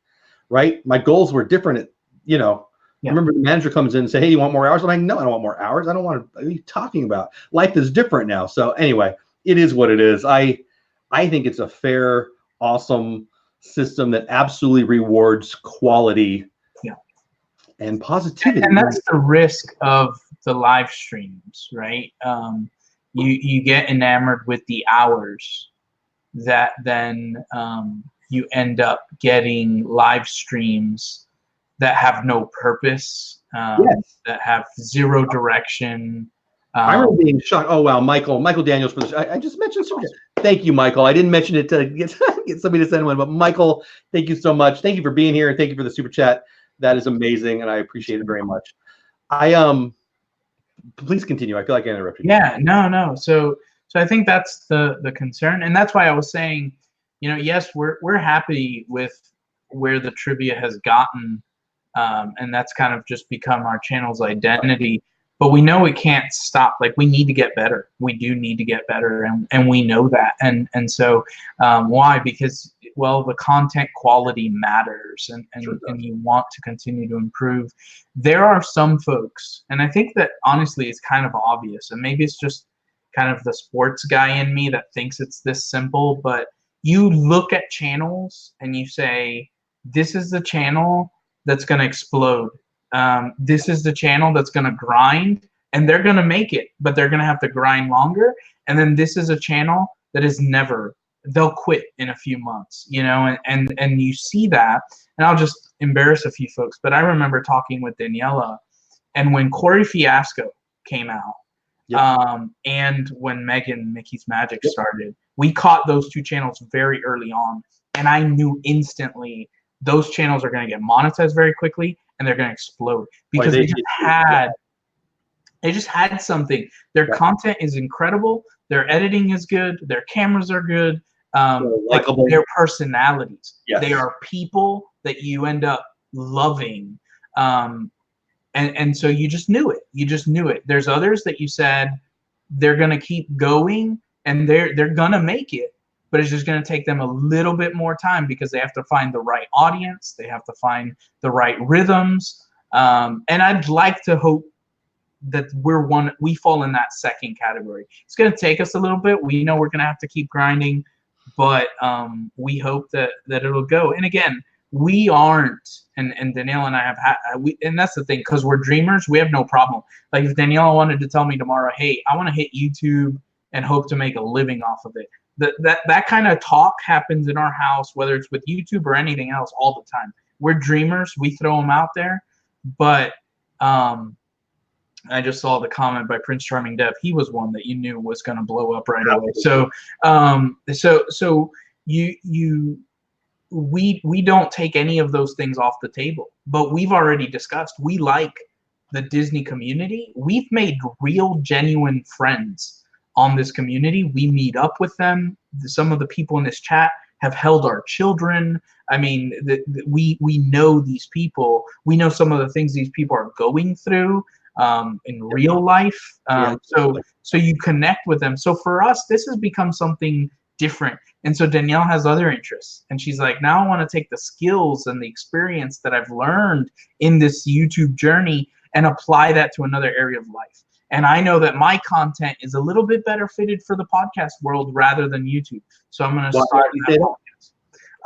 right? My goals were different. You know, I Yeah. remember the manager comes in and say, "Hey, you want more hours?" I'm like, "No, I don't want more hours. I don't want to." What are you talking about? Life is different now. So anyway, it is what it is. I think it's a fair, awesome system that absolutely rewards quality. Yeah. And positivity. And that's the risk of the live streams, right? You get enamored with the hours that then you end up getting live streams that have no purpose, Yes. that have zero direction. I remember being shocked. Oh wow, Michael Daniels for this. I just mentioned super chat. Thank you, Michael. I didn't mention it to get somebody to send one, but Michael, thank you so much. Thank you for being here and thank you for the super chat. That is amazing, and I appreciate it very much. Please continue. I feel like I interrupted you. Yeah, no. So I think that's the concern, and that's why I was saying, you know, yes, we're happy with where the trivia has gotten, and that's kind of just become our channel's identity. But we know it can't stop. Like, we need to get better. We do need to get better, and we know that. And so why? Because, well, the content quality matters, and you want to continue to improve. There are some folks, and I think that honestly it's kind of obvious, and maybe it's just kind of the sports guy in me that thinks it's this simple, but you look at channels and you say, this is the channel that's going to explode. This is the channel that's going to grind, and they're going to make it, but they're going to have to grind longer. And then this is a channel that is never, they'll quit in a few months, you know, and you see that. And I'll just embarrass a few folks, but I remember talking with Daniela, and when Corey Fiasco came out, and when Megan Mickey's Magic started, we caught those two channels very early on, and I knew instantly those channels are going to get monetized very quickly, and they're going to explode because they just had something. Their content is incredible. Their editing is good. Their cameras are good. Like their personalities. Yes. They are people that you end up loving. And so you just knew it. You just knew it. There's others that you said they're going to keep going, and they're going to make it. But it's just going to take them a little bit more time because they have to find the right audience. They have to find the right rhythms. And I'd like to hope that we fall in that second category. It's going to take us a little bit. We know we're going to have to keep grinding, but we hope that it'll go. And again, we aren't, and Danielle and I have had, and that's the thing, because we're dreamers, we have no problem. Like, if Danielle wanted to tell me tomorrow, hey, I want to hit YouTube and hope to make a living off of it, that kind of talk happens in our house, whether it's with YouTube or anything else, all the time. We're dreamers. We throw them out there. But I just saw the comment by Prince Charming Dev. He was one that you knew was going to blow up right away. So we don't take any of those things off the table. But we've already discussed, we like the Disney community. We've made real, genuine friends on this community. We meet up with them. Some of the people in this chat have held our children. I mean, we know these people. We know some of the things these people are going through in real life. So you connect with them. So for us, this has become something different. And so Danielle has other interests, and she's like, now I want to take the skills and the experience that I've learned in this YouTube journey and apply that to another area of life. And I know that my content is a little bit better fitted for the podcast world rather than YouTube. So I'm going to start that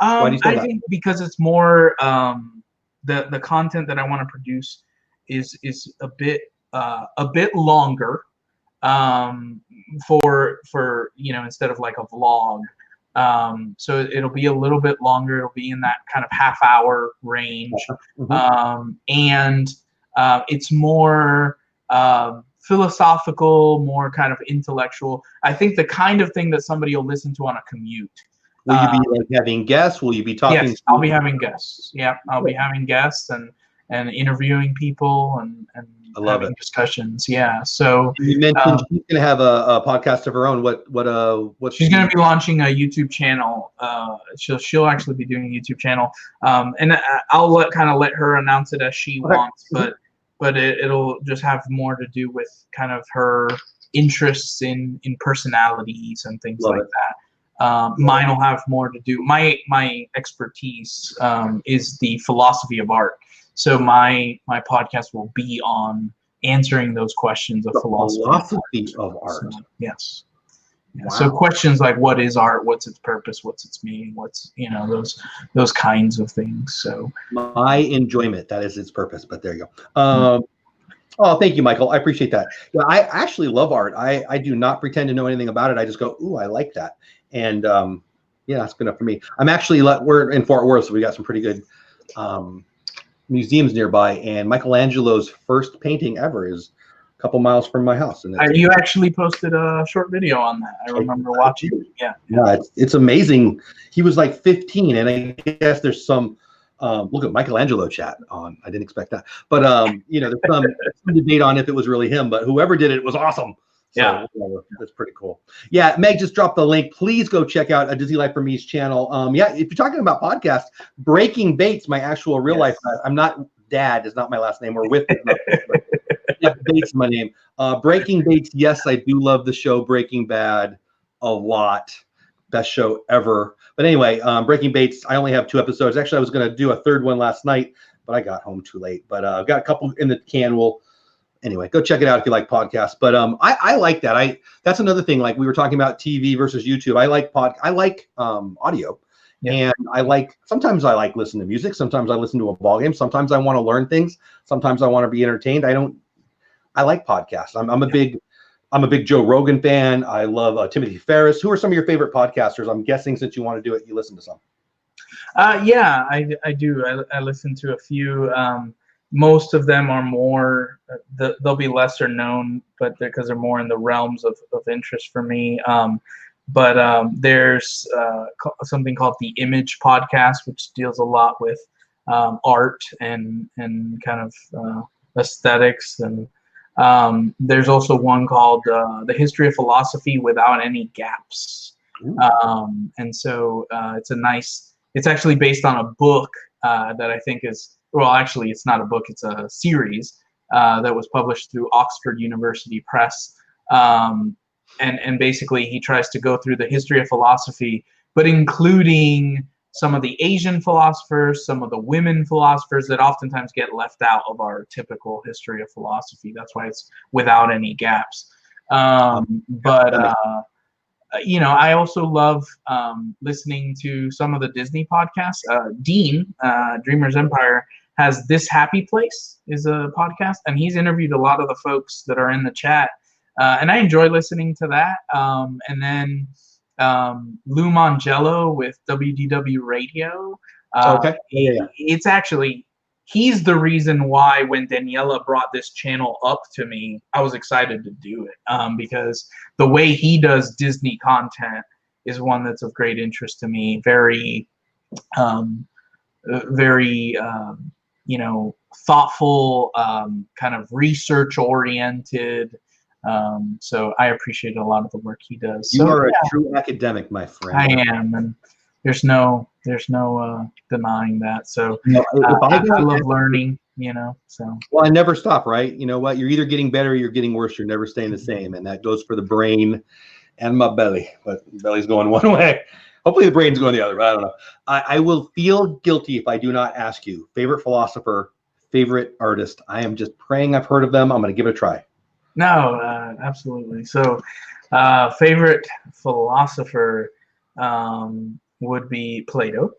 podcast. I think because it's more the content that I want to produce is a bit longer for instead of like a vlog. So it'll be a little bit longer. It'll be in that kind of half-hour range, and it's more philosophical, more kind of intellectual. I think the kind of thing that somebody will listen to on a commute. Will you be like having guests? Will you be talking? Yes, I'll be having guests. Yeah, I'll be having guests and interviewing people and having discussions. Yeah. So you mentioned she's going to have a podcast of her own. What she's going to be launching a YouTube channel. She'll actually be doing a YouTube channel. And I'll let her announce it as she wants, but it'll just have more to do with kind of her interests in personalities and things like that. Mine will have more to do. My expertise is the philosophy of art. So my podcast will be on answering those questions of philosophy of art. So, yes. Yeah. Wow. So questions like what is art, what's its purpose, what's its meaning, what's those kinds of things. So my enjoyment, that is its purpose. But there you go. Oh, thank you, Michael. I appreciate that. Yeah, I actually love art. I do not pretend to know anything about it. I just go, ooh, I like that. And yeah, that's good enough for me. I'm actually we're in Fort Worth, so we got some pretty good museums nearby. And Michelangelo's first painting ever is a couple miles from my house. And you actually posted a short video on that. I remember watching it. Yeah, it's amazing. He was like 15, and I guess there's some look at Michelangelo chat on. I didn't expect that, but there's some debate on if it was really him. But whoever did it was awesome. So, that's pretty cool. Yeah, Meg just dropped the link. Please go check out a Disney Life for Me's channel. Yeah, if you're talking about podcasts, Breaking Bates, my actual real life. I'm not Dad is not my last name, or with Bates my name. Breaking Bates. Yes, I do love the show Breaking Bad a lot. Best show ever. But anyway, Breaking Bates. I only have 2 episodes. Actually, I was going to do a 3rd one last night, but I got home too late. But I've got a couple in the can. Anyway, go check it out if you like podcasts. But I like that. That's another thing. Like we were talking about TV versus YouTube. I like audio. Yeah. And sometimes I like listen to music. Sometimes I listen to a ball game. Sometimes I want to learn things. Sometimes I want to be entertained. I like podcasts. I'm a big Joe Rogan fan. I love Timothy Ferriss. Who are some of your favorite podcasters? I'm guessing since you want to do it, you listen to some. Yeah, I do. I listen to a few. Most of them are more, they'll be lesser known, but because they're more in the realms of interest for me. But there's something called the Image Podcast, which deals a lot with art and kind of aesthetics. And there's also one called The History of Philosophy Without Any Gaps. And so it's actually based on a book that I think is, well, actually, it's not a book, it's a series that was published through Oxford University Press. And basically, he tries to go through the history of philosophy, but including some of the Asian philosophers, some of the women philosophers that oftentimes get left out of our typical history of philosophy. That's why it's without any gaps. I also love listening to some of the Disney podcasts. Dean, Dreamer's Empire, has This Happy Place is a podcast, and he's interviewed a lot of the folks that are in the chat. And I enjoy listening to that. And then Lou Mangello with WDW Radio. Okay. It's actually, he's the reason why when Daniela brought this channel up to me, I was excited to do it. Because the way he does Disney content is one that's of great interest to me. Very thoughtful, kind of research oriented. So I appreciate a lot of the work he does. You are a true academic, my friend. I am, and there's no denying that. So I love learning, so. Well, I never stop, right? You know what? You're either getting better or you're getting worse. You're never staying the same. And that goes for the brain and my belly. But the belly's going one way. Hopefully the brain's going the other, but I don't know. I will feel guilty if I do not ask you. Favorite philosopher, favorite artist. I am just praying I've heard of them. I'm going to give it a try. No, absolutely. So favorite philosopher would be Plato.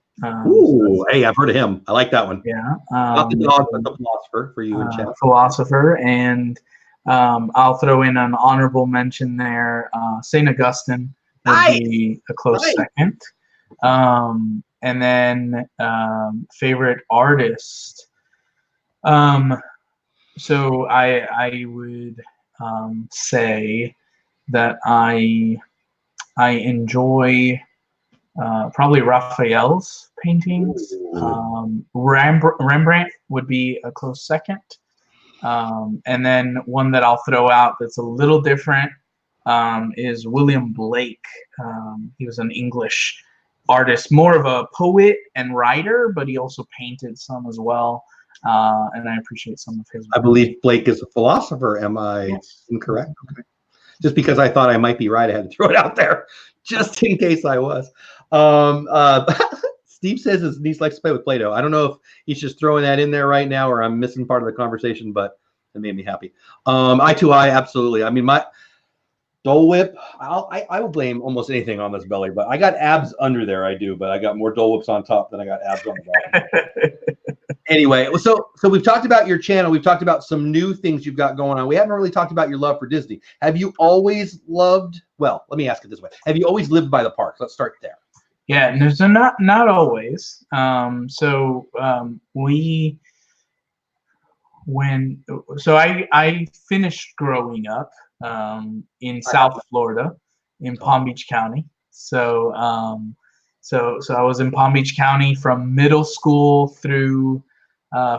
Ooh, hey, I've heard of him. I like that one. Yeah. Not the dog, but the philosopher for you in chat. Philosopher, and I'll throw in an honorable mention there. St. Augustine would be a close second. And then favorite artist. So I would say that I enjoy probably Raphael's paintings. Rembrandt would be a close second. And then one that I'll throw out that's a little different is William Blake. He was an English artist, more of a poet and writer, but he also painted some as well. And I appreciate some of his work. I believe Blake is a philosopher. Am I incorrect? Okay. Just because I thought I might be right, I had to throw it out there, just in case I was. Steve says his niece likes to play with Play-Doh. I don't know if he's just throwing that in there right now, or I'm missing part of the conversation, but it made me happy. I absolutely. I mean, my Dole Whip, I will blame almost anything on this belly, but I got abs under there. I do, but I got more Dole Whips on top than I got abs on the bottom. Anyway, so we've talked about your channel. We've talked about some new things you've got going on. We haven't really talked about your love for Disney. Have you always loved? Well, let me ask it this way: have you always lived by the parks? Let's start there. Yeah, no, so not always. I finished growing up in South Florida, in Palm Beach County. So I was in Palm Beach County from middle school through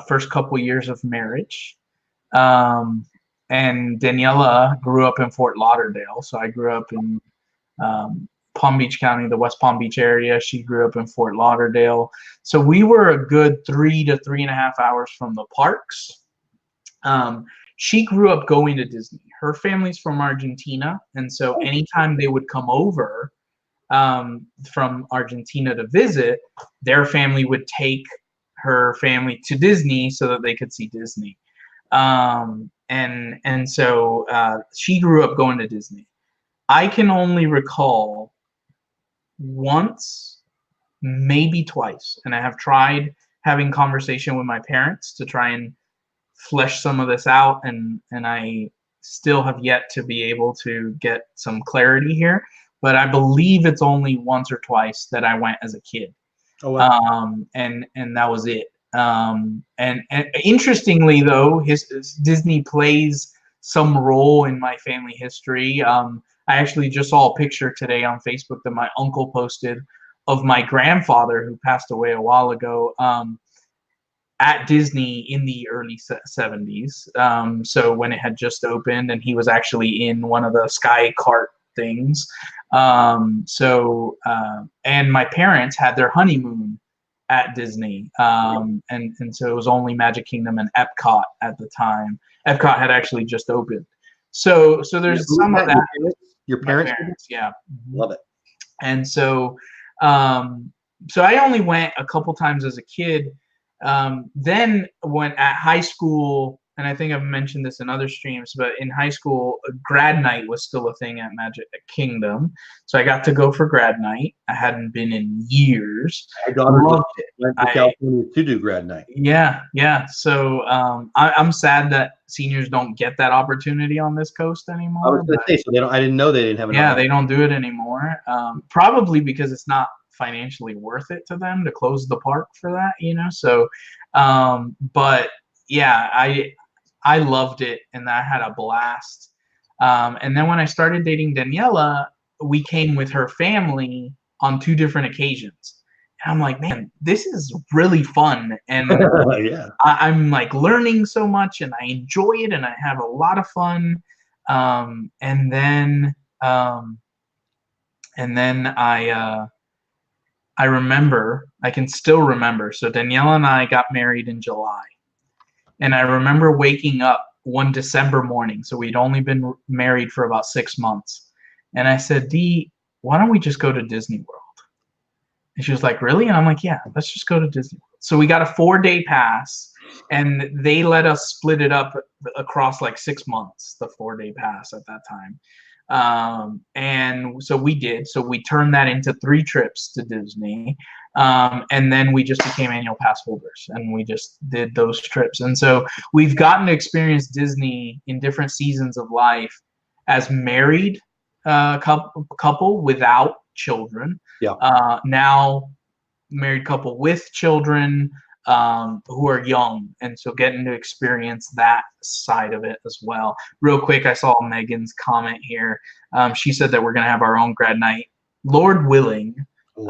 first couple years of marriage. And Daniela grew up in Fort Lauderdale. So I grew up in Palm Beach County, the West Palm Beach area. She grew up in Fort Lauderdale. So we were a good 3 to 3.5 hours from the parks. She grew up going to Disney. Her family's from Argentina, and so anytime they would come over from Argentina to visit, their family would take her family to Disney so that they could see Disney. And so she grew up going to Disney. I can only recall once, maybe twice, and I have tried having conversation with my parents to try and flesh some of this out, and I still have yet to be able to get some clarity here, but I believe it's only once or twice that I went as a kid. Oh, wow. And that was it. And interestingly though, Disney plays some role in my family history. I actually just saw a picture today on Facebook that my uncle posted of my grandfather, who passed away a while ago, at Disney in the early 70s. So when it had just opened, and he was actually in one of the sky cart things. And my parents had their honeymoon at Disney. And so it was only Magic Kingdom and Epcot at the time. Epcot had actually just opened. So there's some of that. Your parents? Yeah. Love it. And so I only went a couple times as a kid. Then when at high school, and I think I've mentioned this in other streams, but in high school, grad night was still a thing at Magic Kingdom. So I got to go for grad night. I hadn't been in years. My daughter went to California to do grad night. Yeah. So I'm sad that seniors don't get that opportunity on this coast anymore. I was going to say, so I didn't know they didn't have an option. They don't do it anymore. Probably because it's not financially worth it to them to close the park for that, So, but yeah, I loved it, and I had a blast. And then when I started dating Daniela, we came with her family on 2 different occasions. And I'm like, man, this is really fun. And yeah. I'm like learning so much, and I enjoy it, and I have a lot of fun. And then I remember, I can still remember. So Daniela and I got married in July. And I remember waking up one December morning. So we'd only been married for about 6 months. And I said, Dee, why don't we just go to Disney World? And she was like, really? And I'm like, yeah, let's just go to Disney World. So we got a 4-day pass, and they let us split it up across like 6 months, the 4-day pass at that time. And so we did. So we turned that into 3 trips to Disney. And then we just became annual pass holders, and we just did those trips. And so we've gotten to experience Disney in different seasons of life as married couple without children. Yeah. Now married couple with children who are young, and so getting to experience that side of it as well. Real quick, I saw Megan's comment here. She said that we're going to have our own grad night. Lord willing,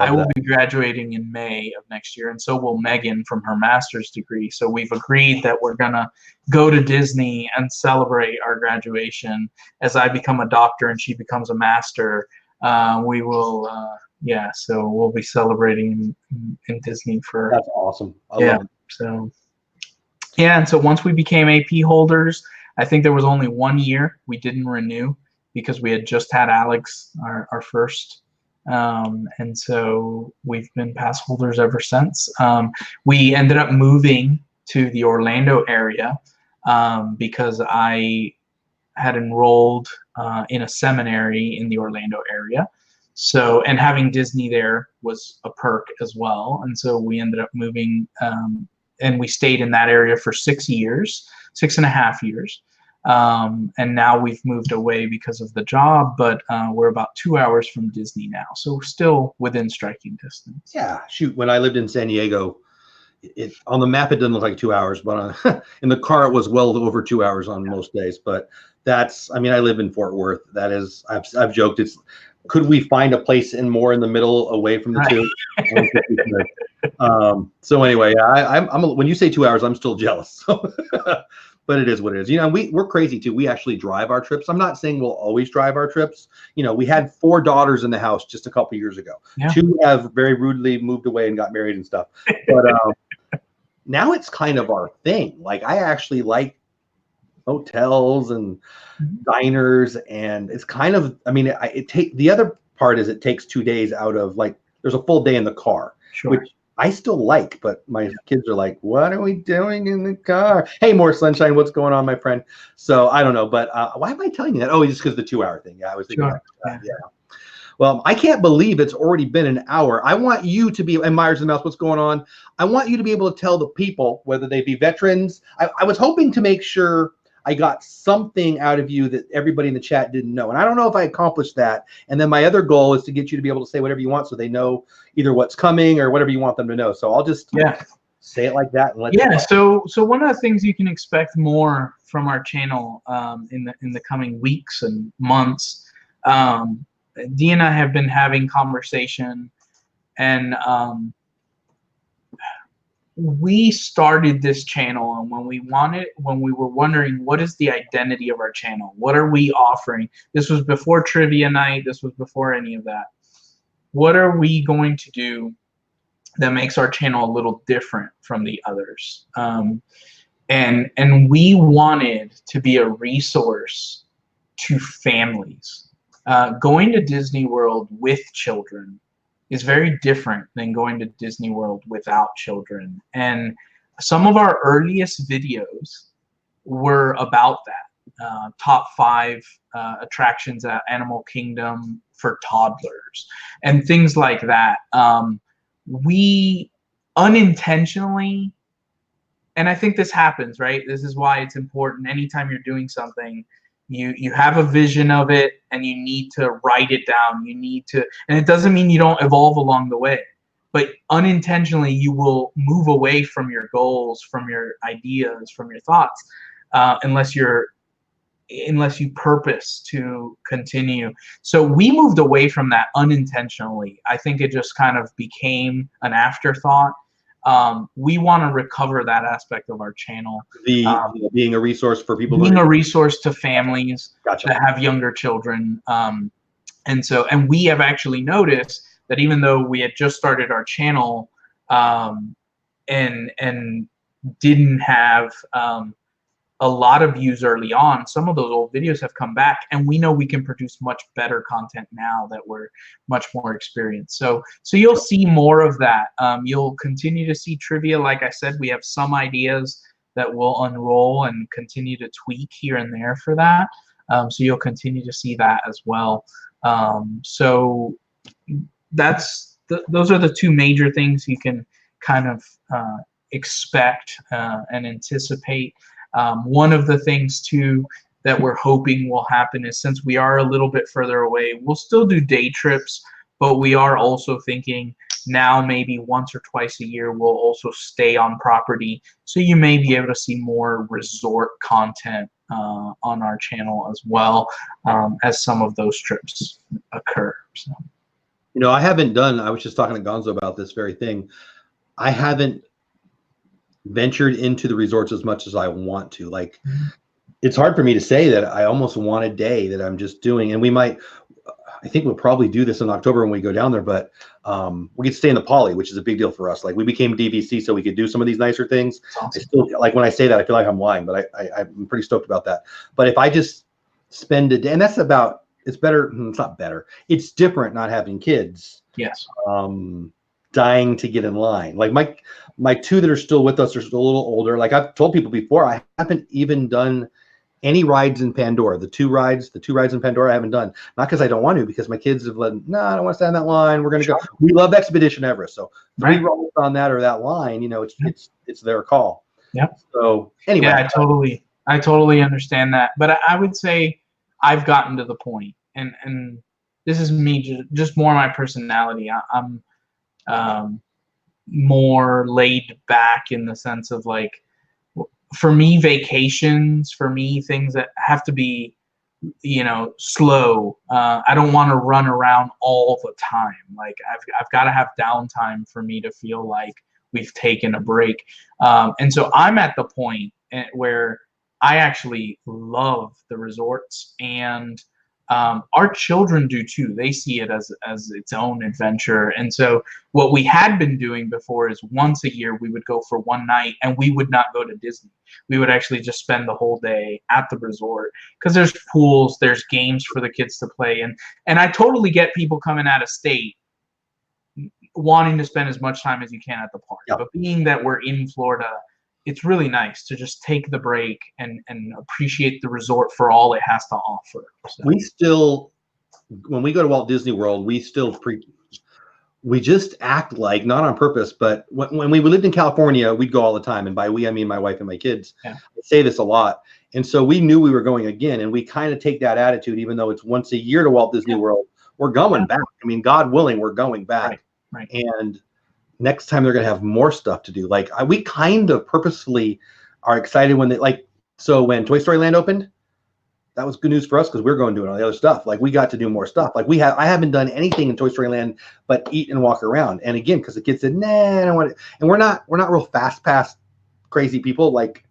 I will be graduating in May of next year, and so will Megan from her master's degree. So we've agreed that we're going to go to Disney and celebrate our graduation. As I become a doctor and she becomes a master, we will so we'll be celebrating in Disney for. That's awesome. I love it. So and so once we became AP holders, I think there was only 1 year we didn't renew, because we had just had Alex, our first. And so we've been pass holders ever since. We ended up moving to the Orlando area because I had enrolled in a seminary in the Orlando area. So, and having Disney there was a perk as well. And so we ended up moving, and we stayed in that area for 6 years, 6.5 years. And now we've moved away because of the job, but we're about 2 hours from Disney now. So we're still within striking distance. Yeah, shoot. When I lived in San Diego, on the map it didn't look like 2 hours, but in the car it was well over 2 hours on most days. But that's, I mean, I live in Fort Worth. That is, I've joked, it's, could we find a place more in the middle away from the two? So anyway, I'm when you say 2 hours, I'm still jealous. But it is what it is. You know, we're crazy too. We actually drive our trips. I'm not saying we'll always drive our trips. You know, we had 4 daughters in the house just a couple years ago. Yeah. 2 have very rudely moved away and got married and stuff. But now it's kind of our thing. Like, I actually like hotels and diners, and it's kind of, I mean, the other part is it takes 2 days out of, like, there's a full day in the car, which I still like, but my kids are like, what are we doing in the car? Hey, more sunshine, what's going on, my friend? So I don't know, but why am I telling you that? Oh, just because the 2 hour thing. Yeah, I was thinking that. Yeah. Well, I can't believe it's already been an hour. I want you to be, and Myers and Mouse, what's going on? I want you to be able to tell the people, whether they be veterans. I was hoping to make sure I got something out of you that everybody in the chat didn't know. And I don't know if I accomplished that. And then my other goal is to get you to be able to say whatever you want so they know either what's coming or whatever you want them to know. So I'll just say it like that. And let so one of the things you can expect more from our channel in the coming weeks and months, Dee and I have been having conversation, and we started this channel, and when we were wondering what is the identity of our channel, what are we offering, this was before trivia night, this was before any of that, what are we going to do that makes our channel a little different from the others? And we wanted to be a resource to families. Going to Disney World with children is very different than going to Disney World without children. And some of our earliest videos were about that. Top 5 attractions at Animal Kingdom for toddlers and things like that. We unintentionally, and I think this happens, right? This is why it's important anytime you're doing something, you have a vision of it and you need to write it down. You need to, and it doesn't mean you don't evolve along the way, but unintentionally you will move away from your goals, from your ideas, from your thoughts, unless you purpose to continue. So we moved away from that unintentionally. I think it just kind of became an afterthought. We want to recover that aspect of our channel. Being a resource for people. Being a resource to families Gotcha. that have younger children. And we have actually noticed that even though we had just started our channel and didn't have a lot of views early on, some of those old videos have come back, and we know we can produce much better content now that we're much more experienced. So you'll see more of that. You'll continue to see trivia. Like I said, we have some ideas that we'll unroll and continue to tweak here and there for that. So you'll continue to see that as well. So those are the 2 major things you can kind of expect and anticipate. One of the things too that we're hoping will happen is, since we are a little bit further away, we'll still do day trips, but we are also thinking now maybe once or twice a year we'll also stay on property. So you may be able to see more resort content on our channel as well, as some of those trips occur. So. You know, I was just talking to Gonzo about this very thing. I haven't ventured into the resorts as much as I want to. Like, it's hard for me to say that I almost want a day that I'm just doing, and I think we'll probably do this in October when we go down there, but we get to stay in the Poly, which is a big deal for us. Like, we became DVC so we could do some of these nicer things. Awesome. I still, like, when I say that, I feel like I'm lying, but I'm pretty stoked about that. But if I just spend a day, and that's about it's better. It's not better. It's different not having kids. Yes. Dying to get in line. Like my two that are still with us are still a little older. Like I've told people before, I haven't even done any rides in Pandora. The two rides in Pandora I haven't done. Not because I don't want to, because my kids have led, no, I don't want to stand in that line. We're gonna go. We love Expedition Everest. So 3 rides on that or that line, you know, it's their call. Yep. So anyway. Yeah, I totally understand that. But I would say I've gotten to the point, and this is me, just more my personality. I'm more laid back in the sense of, like, for me, vacations, for me, things that have to be, you know, slow. I don't want to run around all the time. Like I've got to have downtime for me to feel like we've taken a break. And so I'm at the point where I actually love the resorts, and our children do too. They see it as its own adventure. And so what we had been doing before is once a year we would go for one night, and we would not go to Disney. We would actually just spend the whole day at the resort, because there's pools, there's games for the kids to play. And I totally get people coming out of state wanting to spend as much time as you can at the park. Yep. But being that we're in Florida, it's really nice to just take the break and appreciate the resort for all it has to offer. So. We still, when we go to Walt Disney World, we just act like, not on purpose, but when we lived in California, we'd go all the time. And by we, I mean my wife and my kids. Yeah. I say this a lot. And so we knew we were going again. And we kind of take that attitude, even though it's once a year to Walt Disney World, we're going back. I mean, God willing, we're going back. Right. And next time they're going to have more stuff to do. Like we kind of purposefully are excited when so when Toy Story Land opened, that was good news for us because we're going doing all the other stuff. Like we got to do more stuff. Like I haven't done anything in Toy Story Land but eat and walk around. And again, because the kids said, nah, I don't want it. And we're not real fast pass crazy people. Like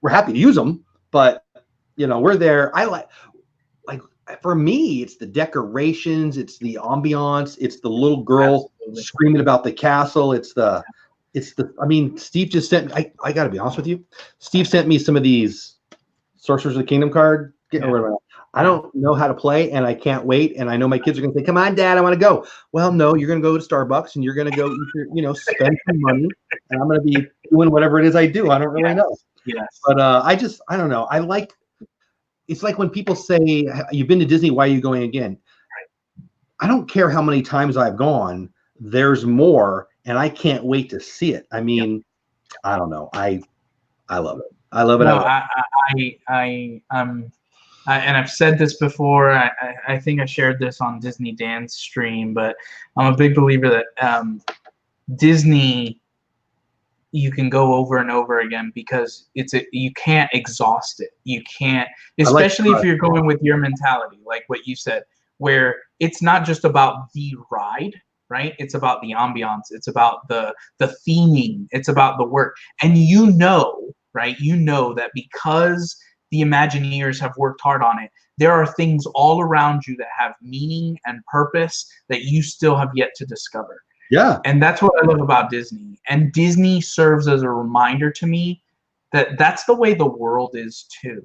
we're happy to use them, but you know, we're there. For me, it's the decorations, it's the ambiance, it's the little girl screaming about the castle. I mean, Steve just sent, I gotta be honest with you. Steve sent me some of these Sorcerers of the Kingdom card. I don't know how to play, and I can't wait. And I know my kids are gonna say, come on, Dad, I want to go. Well, no, you're gonna go to Starbucks and you're gonna go spend some money, and I'm gonna be doing whatever it is I do. I don't really know. Yes. But I don't know. It's like when people say, you've been to Disney, why are you going again? I don't care how many times I've gone. There's more, and I can't wait to see it. I mean, I don't know. I love it. I love it. No, and I've said this before. I think I shared this on Disney Dan's stream, but I'm a big believer that Disney, you can go over and over again because you can't exhaust it. You can't, especially if you're going with your mentality, like what you said, where it's not just about the ride, right? It's about the ambiance. It's about the theming. It's about the work. And right? You know that because the Imagineers have worked hard on it, there are things all around you that have meaning and purpose that you still have yet to discover. Yeah. And that's what I love about Disney. And Disney serves as a reminder to me that that's the way the world is too.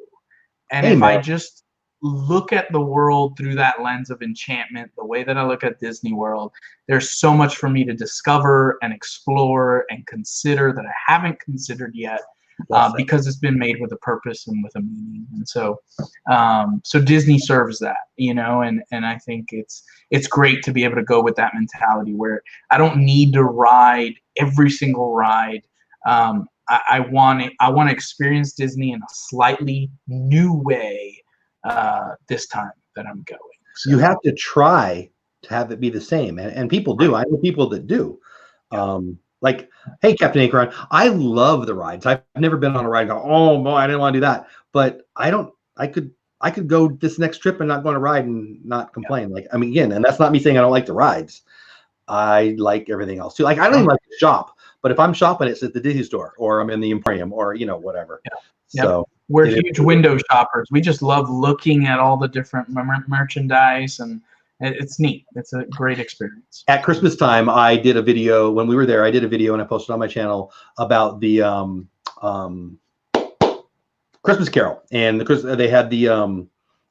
And if I just look at the world through that lens of enchantment, the way that I look at Disney World, there's so much for me to discover and explore and consider that I haven't considered yet. Because it's been made with a purpose and with a meaning. And so Disney serves that, and I think it's great to be able to go with that mentality where I don't need to ride every single ride. I want to experience Disney in a slightly new way this time that I'm going. So. You have to try to have it be the same, and people do. I know people that do. Like, hey, Captain Acorn, I love the rides. I've never been on a ride and go, oh boy, I didn't want to do that. But I could go this next trip and not go on a ride and not complain. Yeah. Like, I mean, again, and that's not me saying I don't like the rides. I like everything else too. Like, I don't even like to shop, but if I'm shopping, it's at the Disney store or I'm in the Emporium or, whatever. Yeah. So we're huge window shoppers. We just love looking at all the different merchandise, and it's neat. It's a great experience. At Christmas time, I did a video when we were there. I did a video and I posted on my channel about the Christmas Carol, and they had the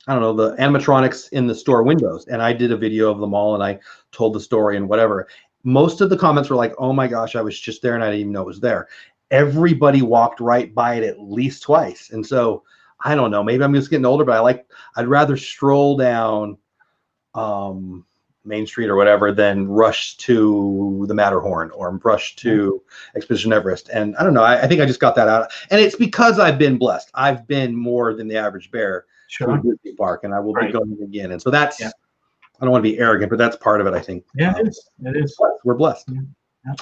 I don't know, the animatronics in the store windows. And I did a video of them all and I told the story and whatever. Most of the comments were like, oh my gosh, I was just there and I didn't even know it was there. Everybody walked right by it at least twice. And so I don't know, maybe I'm just getting older, but I'd rather stroll down Main Street or whatever than rush to the Matterhorn or rush to Expedition Everest. And I don't know, I think I just got that out. And it's because I've been blessed. I've been more than the average bear to a Disney park, and I will be going again. And so that's, I don't want to be arrogant, but that's part of it, I think. Yeah, it is. It is. We're blessed. Yeah.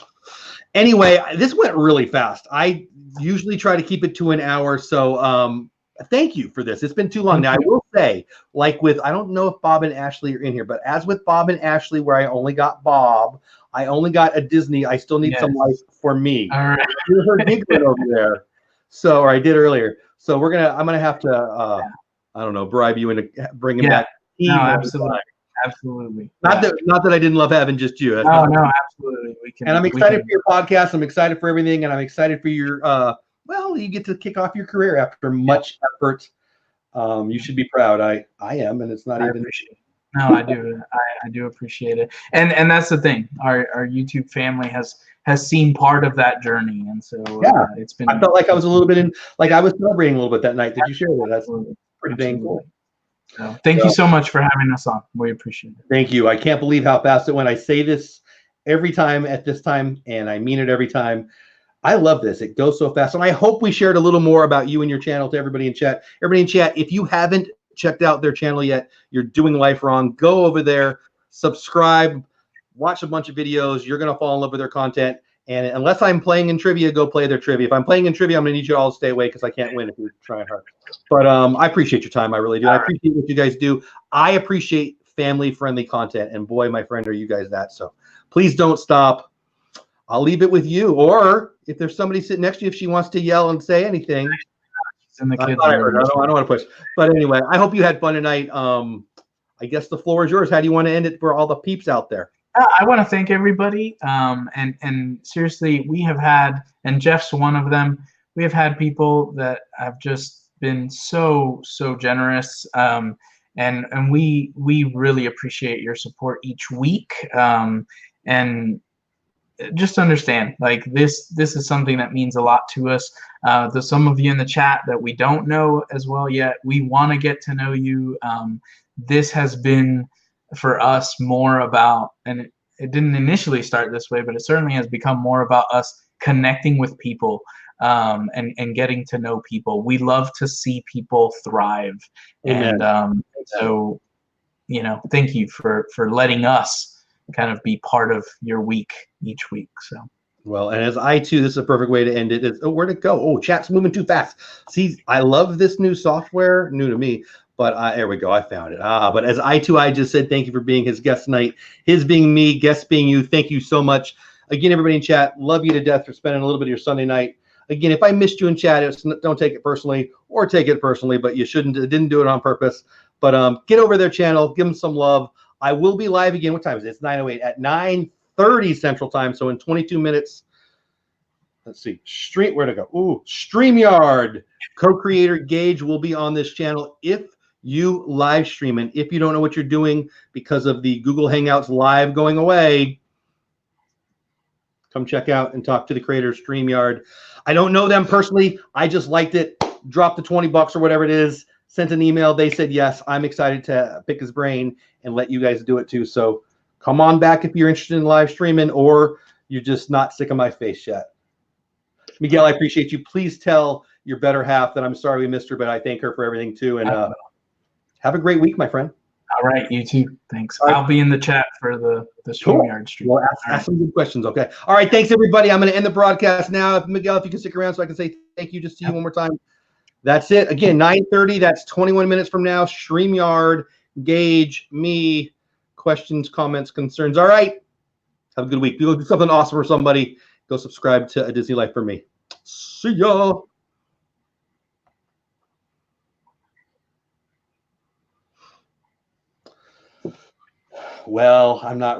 Anyway, this went really fast. I usually try to keep it to an hour. So thank you for this. It's been too long. Now, I will say, like with, I don't know if Bob and Ashley are in here, but as with Bob and Ashley, where I only got Bob, I only got a Disney. I still need some life for me. All right. You heard giggling over there. So, or I did earlier. So I'm going to have to, I don't know, bribe you into bringing back. No, absolutely. Absolutely. Not that I didn't love having just you. No, absolutely. We can. And I'm excited for your podcast. I'm excited for everything. And I'm excited for your, well, you get to kick off your career after much effort. You should be proud. I am, and it's not even. No, I do. I do appreciate it. And that's the thing. Our YouTube family has seen part of that journey, and so it's been. I felt like I was a little bit I was celebrating a little bit that night. Did you share that? That's pretty dang cool. So, thank you so much for having us on. We appreciate it. Thank you. I can't believe how fast it went. I say this every time at this time, and I mean it every time. I love this. It goes so fast. And I hope we shared a little more about you and your channel to everybody in chat. Everybody in chat, if you haven't checked out their channel yet, you're doing life wrong. Go over there, subscribe, watch a bunch of videos. You're going to fall in love with their content. And unless I'm playing in trivia, go play their trivia. If I'm playing in trivia, I'm going to need you all to stay away because I can't win if you're trying hard. But I appreciate your time. I really do. I appreciate what you guys do. I appreciate family-friendly content. And boy, my friend, are you guys that. So please don't stop. I'll leave it with you. Or if there's somebody sitting next to you, if she wants to yell and say anything. I don't want to push. But anyway, I hope you had fun tonight. I guess the floor is yours. How do you want to end it for all the peeps out there? I want to thank everybody. And seriously, we have had, and Jeff's one of them, we have had people that have just been so generous. And we really appreciate your support each week. And just understand, like this is something that means a lot to us. There's some of you in the chat that we don't know as well yet. We want to get to know you. This has been for us more about, and it didn't initially start this way, but it certainly has become more about us connecting with people and getting to know people. We love to see people thrive. Amen. And so, you know, thank you for letting us kind of be part of your week each week. So well, and as I too, this is a perfect way to end it. Is where'd it go? Oh, chat's moving too fast. See, I love this new software, new to me, but there we go. I found it. But as I just said, thank you for being his guest tonight. His being me, guest being you. Thank you so much. Again, everybody in chat, love you to death for spending a little bit of your Sunday night. Again, if I missed you in chat, don't take it personally, or take it personally, but you shouldn't. Didn't do it on purpose. But get over their channel, give them some love. I will be live again. What time is it? It's 9:08 at 9:30 Central Time. So in 22 minutes, let's see. Where'd it go? Ooh, StreamYard. Co-creator Gage will be on this channel if you live stream. And if you don't know what you're doing because of the Google Hangouts live going away, come check out and talk to the creator of StreamYard. I don't know them personally. I just liked it. Dropped the $20 or whatever it is. Sent an email. They said yes. I'm excited to pick his brain and let you guys do it too. So come on back if you're interested in live streaming, or you're just not sick of my face yet. Miguel, I appreciate you. Please tell your better half that I'm sorry we missed her, but I thank her for everything too. And have a great week, my friend. All right, you too. Thanks. I'll be in the chat for the StreamYard stream. We'll ask some good questions, okay? All right, thanks everybody. I'm going to end the broadcast now. Miguel, if you can stick around so I can say thank you just to you one more time. That's it. Again, 9:30. That's 21 minutes from now. StreamYard, Gage, me, questions, comments, concerns. All right. Have a good week. Go do something awesome for somebody. Go subscribe to A Disney Life for me. See ya. Well, I'm not